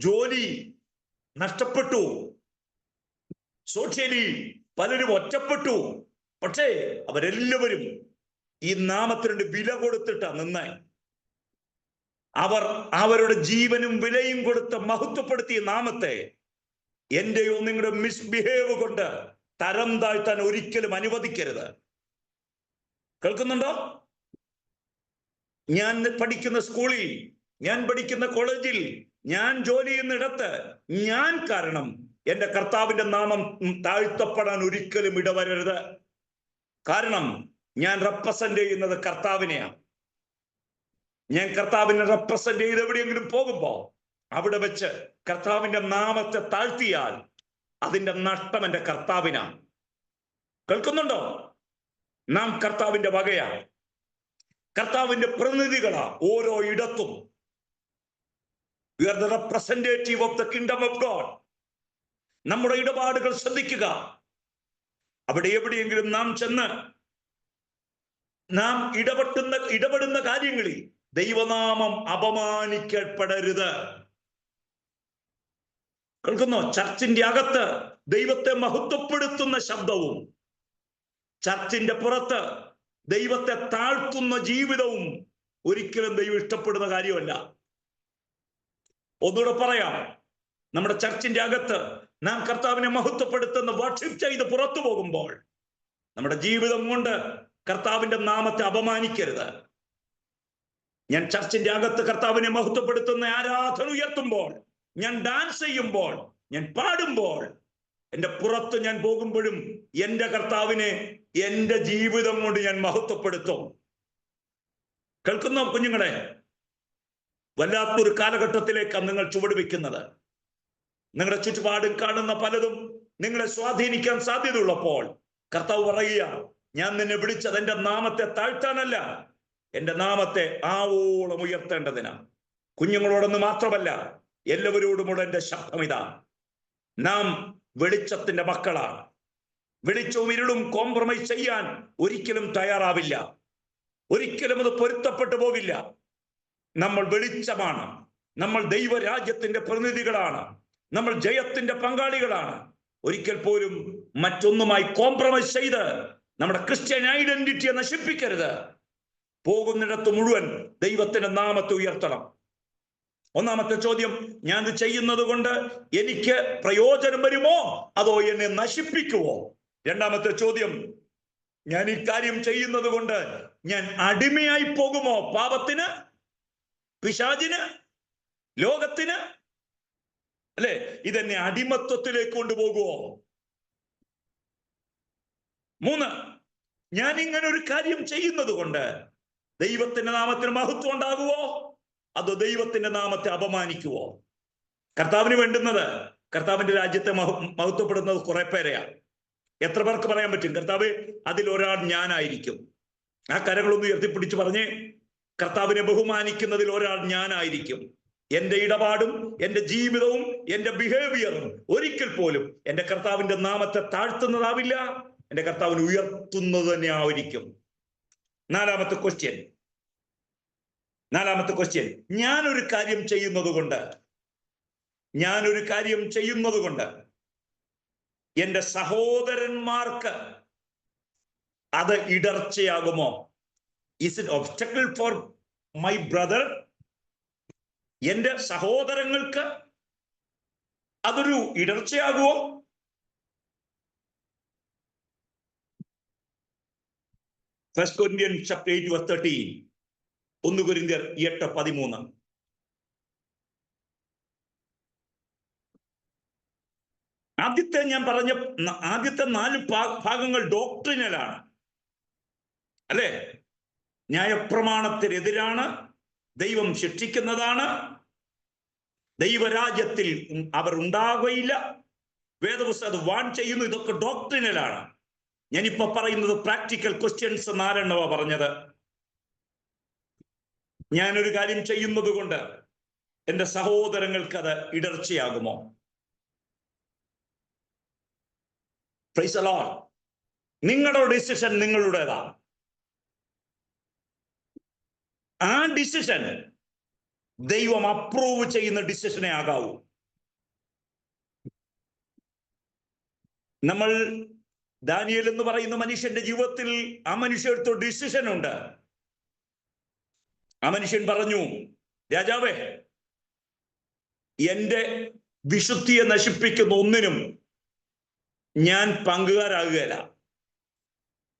ജോലി നഷ്ടപ്പെട്ടു. സോഷ്യലി പലരും ഒറ്റപ്പെട്ടു. പക്ഷേ അവരെല്ലാവരും ഈ നാമത്തിന് വില കൊടുത്തിട്ടാ നിന്നേ. അവർ അവരുടെ ജീവനും വിലയും കൊടുത്ത് മഹത്വപ്പെടുത്തിയ നാമത്തെ എന്റെയോ നിങ്ങളുടെ മിസ്ബിഹേവ് കൊണ്ട് തരം താഴ്ത്താൻ ഒരിക്കലും അനുവദിക്കരുത്. കേൾക്കുന്നുണ്ടോ? ഞാൻ പഠിക്കുന്ന സ്കൂളിൽ, ഞാൻ പഠിക്കുന്ന കോളേജിൽ, ഞാൻ ജോലി ചെയ്യുന്നിടത്ത് ഞാൻ കാരണം എന്റെ കർത്താവിന്റെ നാമം താഴ്ത്തപ്പെടാൻ ഒരിക്കലും ഇടവരരുത്. കാരണം ഞാൻ റെപ്രസെന്റ് ചെയ്യുന്നത് കർത്താവിനെയാണ്. ഞാൻ കർത്താവിനെ റെപ്രസെന്റ് ചെയ്ത് എവിടെയെങ്കിലും പോകുമ്പോ അവിടെ വെച്ച് കർത്താവിന്റെ നാമത്തെ താഴ്ത്തിയാൽ അതിന്റെ നഷ്ടം എന്റെ കർത്താവിനാണ്. കേൾക്കുന്നുണ്ടോ? നാം കർത്താവിന്റെ വകയാണ്, കർത്താവിന്റെ പ്രതിനിധികളാ ഓരോ ഇടത്തും. We are the representative of the kingdom of God. നമ്മുടെ ഇടപാടുകൾ ശ്രദ്ധിക്കുക. അവിടെ എവിടെയെങ്കിലും നാം ചെന്ന് നാം ഇടപെടുന്ന കാര്യങ്ങളിൽ ദൈവനാമം അപമാനിക്കപ്പെടരുത്. കേൾക്കുന്നോ? ചർച്ചിന്റെ അകത്ത് ദൈവത്തെ മഹത്വപ്പെടുത്തുന്ന ശബ്ദവും ചർച്ചിന്റെ പുറത്ത് ദൈവത്തെ താഴ്ത്തുന്ന ജീവിതവും ഒരിക്കലും ദൈവം ഇഷ്ടപ്പെടുന്ന കാര്യമല്ല. ഒന്നുകൂടെ പറയാം, നമ്മുടെ ചർച്ചിന്റെ അകത്ത് നാം കർത്താവിനെ മഹത്വപ്പെടുത്തുന്ന വർഷിപ്പ് ചെയ്ത് പുറത്തു പോകുമ്പോൾ നമ്മുടെ ജീവിതം കൊണ്ട് കർത്താവിന്റെ നാമത്തെ അപമാനിക്കരുത്. ഞാൻ ചർച്ചിന്റെ അകത്ത് കർത്താവിനെ മഹത്വപ്പെടുത്തുന്ന ആരാധന ഉയർത്തുമ്പോൾ, ഞാൻ ഡാൻസ് ചെയ്യുമ്പോൾ, ഞാൻ പാടുമ്പോൾ, എന്റെ പുറത്ത് ഞാൻ പോകുമ്പോഴും എന്റെ കർത്താവിനെ എന്റെ ജീവിതം കൊണ്ട് ഞാൻ മഹത്വപ്പെടുത്തും. കേൾക്കുന്നോ കുഞ്ഞുങ്ങളെ? വല്ലാത്തൊരു കാലഘട്ടത്തിലേക്കാണ് നിങ്ങൾ ചുവടുവെക്കുന്നത്. നിങ്ങളുടെ ചുറ്റുപാടും കാണുന്ന പലതും നിങ്ങളെ സ്വാധീനിക്കാൻ സാധ്യതയുള്ളപ്പോൾ കർത്താവ് പറയുക, ഞാൻ നിന്നെ വിളിച്ചത് എന്റെ നാമത്തെ താഴ്ത്താനല്ല, എന്റെ നാമത്തെ ആവോളം ഉയർത്തേണ്ടതിനാണ്. കുഞ്ഞുങ്ങളോടൊന്ന് മാത്രമല്ല, എല്ലാവരോടുമുള്ള എന്റെ ശബ്ദം ഇതാ. നാം വെളിച്ചത്തിന്റെ മക്കളാണ്. വെളിച്ചവും ഇരുളും കോംപ്രമൈസ് ചെയ്യാൻ ഒരിക്കലും തയ്യാറാവില്ല. ഒരിക്കലും അത് പൊരുത്തപ്പെട്ടു പോകില്ല. നമ്മൾ വെളിച്ചമാണ്. നമ്മൾ ദൈവരാജ്യത്തിന്റെ പ്രതിനിധികളാണ്. നമ്മൾ ജയത്തിന്റെ പങ്കാളികളാണ്. ഒരിക്കൽ പോലും മറ്റൊന്നുമായി കോംപ്രമൈസ് ചെയ്ത് നമ്മുടെ ക്രിസ്ത്യൻ ഐഡന്റിറ്റിയെ നശിപ്പിക്കരുത്. പോകുന്നിടത്ത് മുഴുവൻ ദൈവത്തിന്റെ നാമത്തെ ഉയർത്തണം. ഒന്നാമത്തെ ചോദ്യം, ഞാൻ ഇത് ചെയ്യുന്നത് കൊണ്ട് എനിക്ക് പ്രയോജനം വരുമോ അതോ എന്നെ നശിപ്പിക്കുവോ? രണ്ടാമത്തെ ചോദ്യം, ഞാൻ ഈ കാര്യം ചെയ്യുന്നത് കൊണ്ട് ഞാൻ അടിമയായി പോകുമോ? പാപത്തിന്, പിശാചിന്, ലോകത്തിന്, അല്ലെ? ഇതെന്നെ അടിമത്വത്തിലേക്ക് കൊണ്ടുപോകുമോ? 3, ഞാൻ ഇങ്ങനെ ഒരു കാര്യം ചെയ്യുന്നത് കൊണ്ട് ദൈവത്തിന്റെ നാമത്തിന് മഹത്വം ഉണ്ടാകുവോ അതോ ദൈവത്തിന്റെ നാമത്തെ അപമാനിക്കുവോ? കർത്താവിന് വേണ്ടുന്നത്, കർത്താവിന്റെ രാജ്യത്തെ മഹത്വപ്പെടുന്നത് കുറെ പേരെയാണ്. എത്ര പേർക്ക് പറയാൻ പറ്റും, കർത്താവ് അതിലൊരാൾ ഞാനായിരിക്കും? ആ കരങ്ങളൊന്ന് ഉയർത്തിപ്പിടിച്ച് പറഞ്ഞേ, കർത്താവിനെ ബഹുമാനിക്കുന്നതിൽ ഒരാൾ ഞാനായിരിക്കും. എന്റെ ഇടപാടും എന്റെ ജീവിതവും എന്റെ ബിഹേവിയറും ഒരിക്കൽ പോലും എന്റെ കർത്താവിന്റെ നാമത്തെ താഴ്ത്തുന്നതാവില്ല, എന്റെ കർത്താവിനെ ഉയർത്തുന്നത് തന്നെ ആയിരിക്കും. നാലാമത്തെ ക്വസ്റ്റ്യൻ, ഞാനൊരു കാര്യം ചെയ്യുന്നത് കൊണ്ട് എന്റെ സഹോദരന്മാർക്ക് അത് ഇടർച്ചയാകുമോ? Is it obstacle for my brother? എന്റെ സഹോദരങ്ങൾക്ക് അതൊരു ഇടർച്ചയാകുമോ? First Corinthians chapter 8 verse 13. 1 കൊരിന്ത്യർ 8:13. ഞാൻ പറഞ്ഞ ആദ്യത്തെ 4 ഭാഗങ്ങൾ ഡോക്ട്രിനലാണ്, അല്ലെ? ന്യായപ്രമാണത്തിനെതിരാണ്, ദൈവം ശിക്ഷിക്കുന്നതാണ്, ദൈവരാജ്യത്തിൽ അവർ ഉണ്ടാകുകയില്ല, വേദപുസ്തകം വാൺ ചെയ്യുന്നു. ഇതൊക്കെ ഡോക്ട്രിനലാണ്. ഞാനിപ്പോ പറയുന്നത് പ്രാക്ടിക്കൽ ക്വസ്റ്റ്യൻസ് 4 പറഞ്ഞത്. ഞാനൊരു കാര്യം ചെയ്യുന്നത് കൊണ്ട് എന്റെ സഹോദരങ്ങൾക്ക് അത് ഇടർച്ചയാകുമോ? Praise the Lord. നിങ്ങളുടെ ഡിസിഷൻ നിങ്ങളുടേതാ. ആ ഡിസിഷൻ ദൈവം അപ്രൂവ് ചെയ്യുന്ന ഡിസിഷനെ ആകാവൂ. നമ്മൾ ദാനിയേൽ എന്ന് പറയുന്ന മനുഷ്യന്റെ ജീവിതത്തിൽ ആ മനുഷ്യൻ എടുത്ത ഡിസിഷൻ ഉണ്ട്. ആ മനുഷ്യൻ പറഞ്ഞു, രാജാവേ, എന്റെ വിശുദ്ധിയെ നശിപ്പിക്കുന്ന ഒന്നിനും ഞാൻ പങ്കുകാരാകുകയില്ല.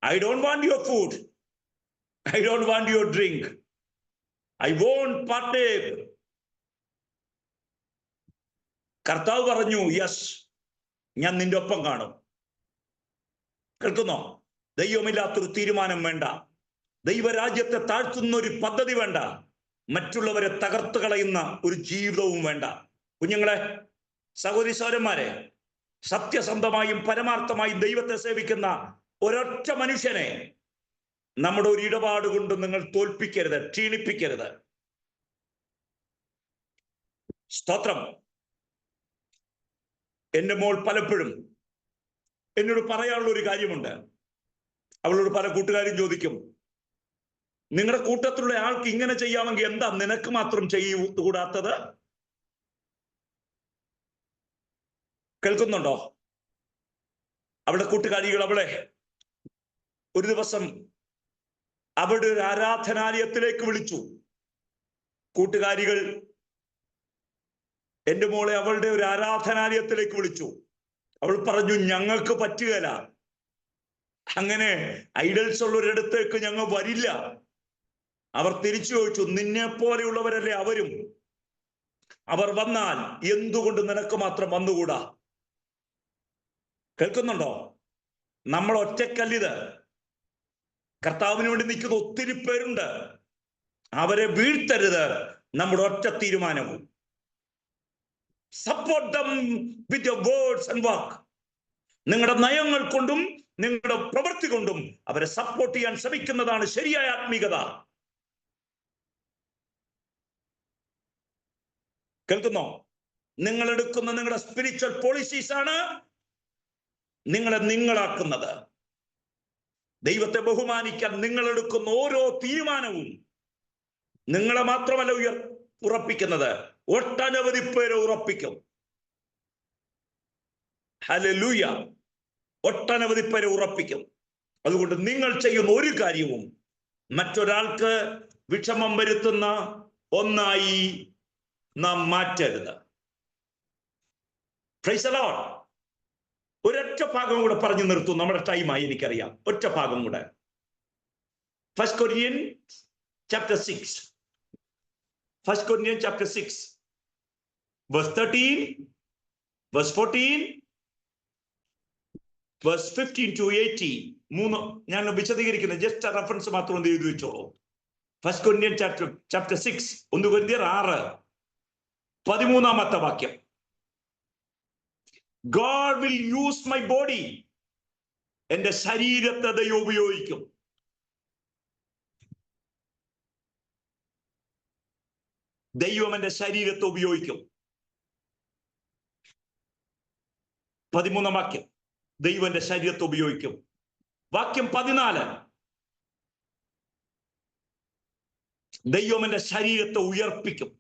I don't want your food, I don't want your drink, I won't partake. കർത്താവ് പറഞ്ഞു, യെസ്, ഞാൻ നിന്റെ ഒപ്പം കാണും. കേൾക്കുന്നോ? ദൈവമില്ലാത്തൊരു തീരുമാനം വേണ്ട, ദൈവരാജ്യത്തെ താഴ്ത്തുന്ന ഒരു പദ്ധതി വേണ്ട. മറ്റുള്ളവരെ തകർത്ത് കളയുന്ന ഒരു ജീവിതവും വേണ്ട. കുഞ്ഞുങ്ങളെ, സഹോദരി സഹോദരന്മാരെ, സത്യസന്ധമായും പരമാർത്ഥമായും ദൈവത്തെ സേവിക്കുന്ന ഒരൊറ്റ മനുഷ്യനെ നമ്മുടെ ഒരു ഇടപാട് കൊണ്ട് നിങ്ങൾ തോൽപ്പിക്കരുത്, ക്ഷീണിപ്പിക്കരുത്. സ്തോത്രം. എന്റെ മോൾ പലപ്പോഴും എന്നോട് പറയാനുള്ള ഒരു കാര്യമുണ്ട്. അവളോട് പല കൂട്ടുകാരും ചോദിക്കും, നിങ്ങളുടെ കൂട്ടത്തിലുള്ള ആൾക്ക് ഇങ്ങനെ ചെയ്യാമെങ്കിൽ എന്താ നിനക്ക് മാത്രം ചെയ്യൂടാത്തത്? കേൾക്കുന്നുണ്ടോ? അവളുടെ കൂട്ടുകാരികൾ അവളെ ഒരു ദിവസം അവിടെ ഒരു ആരാധനാലയത്തിലേക്ക് വിളിച്ചു. കൂട്ടുകാരികൾ എന്റെ മോളെ അവളുടെ ഒരു ആരാധനാലയത്തിലേക്ക് വിളിച്ചു. അവൾ പറഞ്ഞു, ഞങ്ങൾക്ക് പറ്റുകയില്ല, അങ്ങനെ ഐഡൽസ് ഉള്ളൊരിടത്തേക്ക് ഞങ്ങൾ വരില്ല. അവർ തിരിച്ചു ചോദിച്ചു, നിന്നെ പോലെയുള്ളവരല്ലേ അവരും? അവർ വന്നാൽ എന്തുകൊണ്ട് നിനക്ക് മാത്രം വന്നുകൂടാ? കേൾക്കുന്നുണ്ടോ? നമ്മൾ ഒറ്റക്കല്ലിത്. കർത്താവിന് വേണ്ടി നിൽക്കുന്ന ഒത്തിരി പേരുണ്ട്. അവരെ വീഴ്ത്തരുത് നമ്മുടെ ഒറ്റ തീരുമാനവും. Support them with your words and work. നിങ്ങളുടെ നയങ്ങൾ കൊണ്ടും നിങ്ങളുടെ പ്രവൃത്തി കൊണ്ടും അവരെ സപ്പോർട്ട് ചെയ്യാൻ ശ്രമിക്കുന്നതാണ് ശരിയായ ആത്മീകത. കേൾക്കുന്നോ? നിങ്ങൾ എടുക്കുന്ന നിങ്ങളുടെ സ്പിരിച്വൽ പോളിസീസ് ആണ് നിങ്ങളെ നിങ്ങളാക്കുന്നത്. ദൈവത്തെ ബഹുമാനിക്കാൻ നിങ്ങൾ എടുക്കുന്ന ഓരോ തീരുമാനവും നിങ്ങളെ മാത്രമല്ല ഉറപ്പിക്കുന്നത്, ഒട്ടനവധി പേരെ ഉറപ്പിക്കും. ഹല്ലേലൂയ. ഒട്ടനവധി പേരെ ഉറപ്പിക്കും. അതുകൊണ്ട് നിങ്ങൾ ചെയ്യുന്ന ഒരു കാര്യവും മറ്റൊരാൾക്ക് വിഷമം വരുത്തുന്ന ഒന്നായി നാം മാറ്റരുത്. Price the Lord. ഒരൊറ്റ ഭാഗം കൂടെ പറഞ്ഞു നിർത്തും, നമ്മുടെ ടൈമായി എനിക്കറിയാം. ഒറ്റ ഭാഗം കൂടെ. 1 Corinthians chapter 6. 1 Corinthians chapter 6 verse 13, verse 14, verse 15 to 18. മൂന്ന് ഞാൻ വിശദീകരിക്കുന്നത് ജസ്റ്റ് റെഫറൻസ് മാത്രം എഴുതി വെച്ചോളൂ. 1 Corinthians chapter 6, 1 Corinthians 6:13 വാക്യം. God will use my body. എന്റെ ശരീരത്തെ ദൈവം ഉപയോഗിക്കും. ദൈവം എന്റെ ശരീരത്തെ ഉപയോഗിക്കും. 13 വാക്യം. ദൈവം എന്റെ ശരീരത്തെ ഉപയോഗിക്കും. വാക്യം 14. ദൈവം എന്റെ ശരീരത്തെ ഉയർപ്പിക്കും.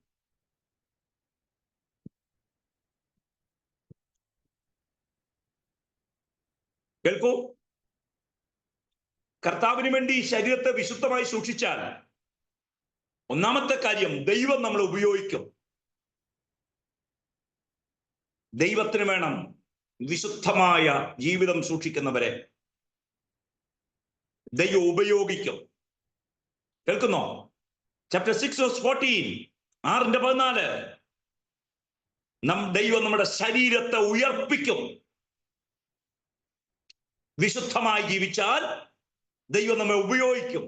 കേൾക്കൂ. കർത്താവിന് വേണ്ടി ശരീരത്തെ വിശുദ്ധമായി സൂക്ഷിച്ചാൽ ഒന്നാമത്തെ കാര്യം, ദൈവം നമ്മളെ ഉപയോഗിക്കും. ദൈവത്തിന് വേണം വിശുദ്ധമായ ജീവിതം സൂക്ഷിക്കുന്നവരെ ദൈവം ഉപയോഗിക്കും. കേൾക്കുന്നോ? Chapter 6 verse 14, 6:14. ദൈവം നമ്മുടെ ശരീരത്തെ ഉയർപ്പിക്കും. വിശുദ്ധമായി ജീവിച്ചാൽ ദൈവം നമ്മെ ഉപയോഗിക്കും.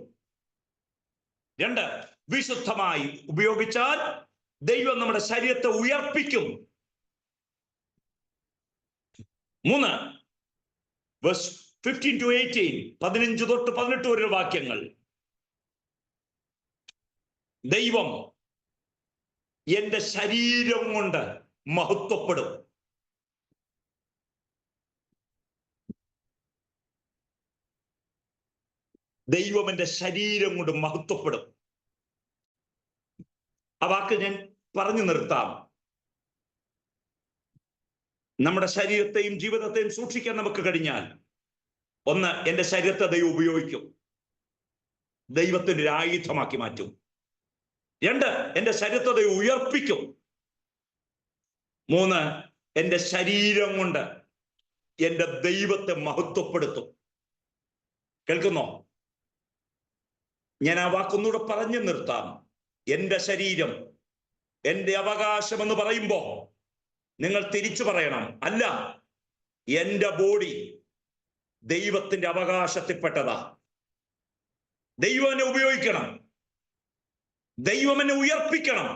2, വിശുദ്ധമായി ഉപയോഗിച്ചാൽ ദൈവം നമ്മുടെ ശരീരത്തെ ഉയർപ്പിക്കും. 3, verse 15 to 18, 15 തൊട്ട് 18 വരെ വാക്യങ്ങൾ. ദൈവം എന്റെ ശരീരം കൊണ്ട് മഹത്വപ്പെടും. ദൈവം എന്റെ ശരീരം കൊണ്ട് മഹത്വപ്പെടും. ആ വാക്ക് ഞാൻ പറഞ്ഞു നിർത്താം. നമ്മുടെ ശരീരത്തെയും ജീവിതത്തെയും സൂക്ഷിക്കാൻ നമുക്ക് കഴിഞ്ഞാൽ, 1, എന്റെ ശരീരത്തെ ദൈവം ഉപയോഗിക്കും, ദൈവത്തിന്റെ ഒരു ആയുധമാക്കി മാറ്റും. 2, എന്റെ ശരീരത്തെ ദൈവം ഉയർപ്പിക്കും. 3, എന്റെ ശരീരം കൊണ്ട് എന്റെ ദൈവത്തെ മഹത്വപ്പെടുത്തും. കേൾക്കുന്നോ? ഞാൻ ആ വാക്കൊന്നുകൂടെ പറഞ്ഞു നിർത്താം. എന്റെ ശരീരം എന്റെ അവകാശം എന്ന് പറയുമ്പോ നിങ്ങൾ തിരിച്ചു പറയണം, അല്ല, എന്റെ ബോഡി ദൈവത്തിന്റെ അവകാശത്തിൽപ്പെട്ടതാ. ദൈവം എന്നെ ഉപയോഗിക്കണം. ദൈവം എന്നെ ഉയർപ്പിക്കണം.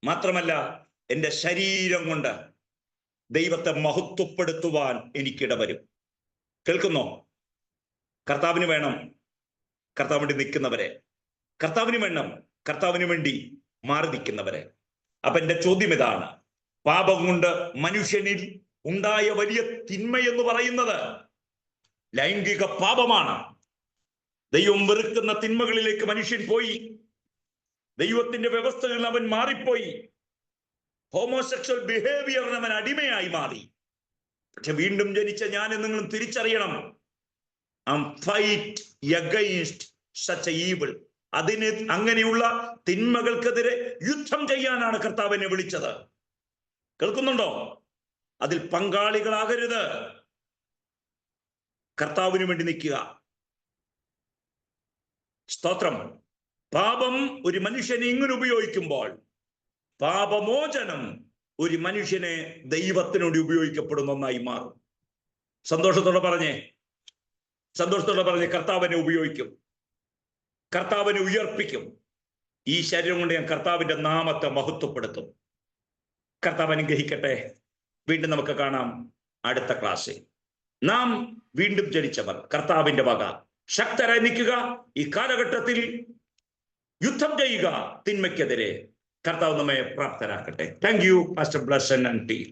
മാത്രമല്ല എൻ്റെ ശരീരം കൊണ്ട് ദൈവത്തെ മഹത്വപ്പെടുത്തുവാൻ എനിക്കിടവരും. കേൾക്കുന്നോ? കർത്താവിന് വേണം കർത്താവിന് വേണ്ടി നിൽക്കുന്നവരെ, കർത്താവിന് വേണം കർത്താവിന് വേണ്ടി മാറി നിൽക്കുന്നവരെ. അപ്പൊ എൻ്റെ ചോദ്യം ഇതാണ്, പാപം കൊണ്ട് മനുഷ്യനിൽ ഉണ്ടായ വലിയ തിന്മ എന്ന് പറയുന്നത് ലൈംഗിക പാപമാണ്. ദൈവം വെറുക്കുന്ന തിന്മകളിലേക്ക് മനുഷ്യൻ പോയി. ദൈവത്തിന്റെ വ്യവസ്ഥകളിൽ അവൻ മാറിപ്പോയി. ഹോമോസെക്ഷൽ ബിഹേവിയറിന് അവൻ അടിമയായി മാറി. പക്ഷെ വീണ്ടും ജനിച്ച ഞാൻ നിങ്ങളും തിരിച്ചറിയണം, fight against such A evil. അങ്ങനെയുള്ള തിന്മകൾക്കെതിരെ യുദ്ധം ചെയ്യാനാണ് കർത്താവിനെ വിളിച്ചത്. കേൾക്കുന്നുണ്ടോ? അതിൽ പങ്കാളികളാകരുത്. കർത്താവിന് വേണ്ടി നിൽക്കുക. സ്തോത്രം. പാപം ഒരു മനുഷ്യനെ ഇങ്ങനെ ഉപയോഗിക്കുമ്പോൾ, പാപമോചനം ഒരു മനുഷ്യനെ ദൈവത്തിനോട് ഉപയോഗിക്കപ്പെടുന്ന ഒന്നായി മാറും. സന്തോഷത്തോടെ പറഞ്ഞേ, സന്തോഷത്തോടെ പറഞ്ഞേ, കർത്താവിനെ ഉപയോഗിക്കും, കർത്താവിനെ ഉയർപ്പിക്കും. ഈ ശരീരം കൊണ്ട് ഞാൻ കർത്താവിന്റെ നാമത്തെ മഹത്വപ്പെടുത്തും. കർത്താവ് അനുഗ്രഹിക്കട്ടെ. വീണ്ടും നമുക്ക് കാണാം അടുത്ത ക്ലാസ്സിൽ. നാം വീണ്ടും ജനിച്ചവർ കർത്താവിന്റെ വക ശക്തരായി നിൽക്കുക. ഈ കാലഘട്ടത്തിൽ യുദ്ധം ചെയ്യുക തിന്മയ്ക്കെതിരെ. കർത്താവ് നമ്മെ പ്രാപ്തരാക്കട്ടെ. Thank you pastor Blessan and team.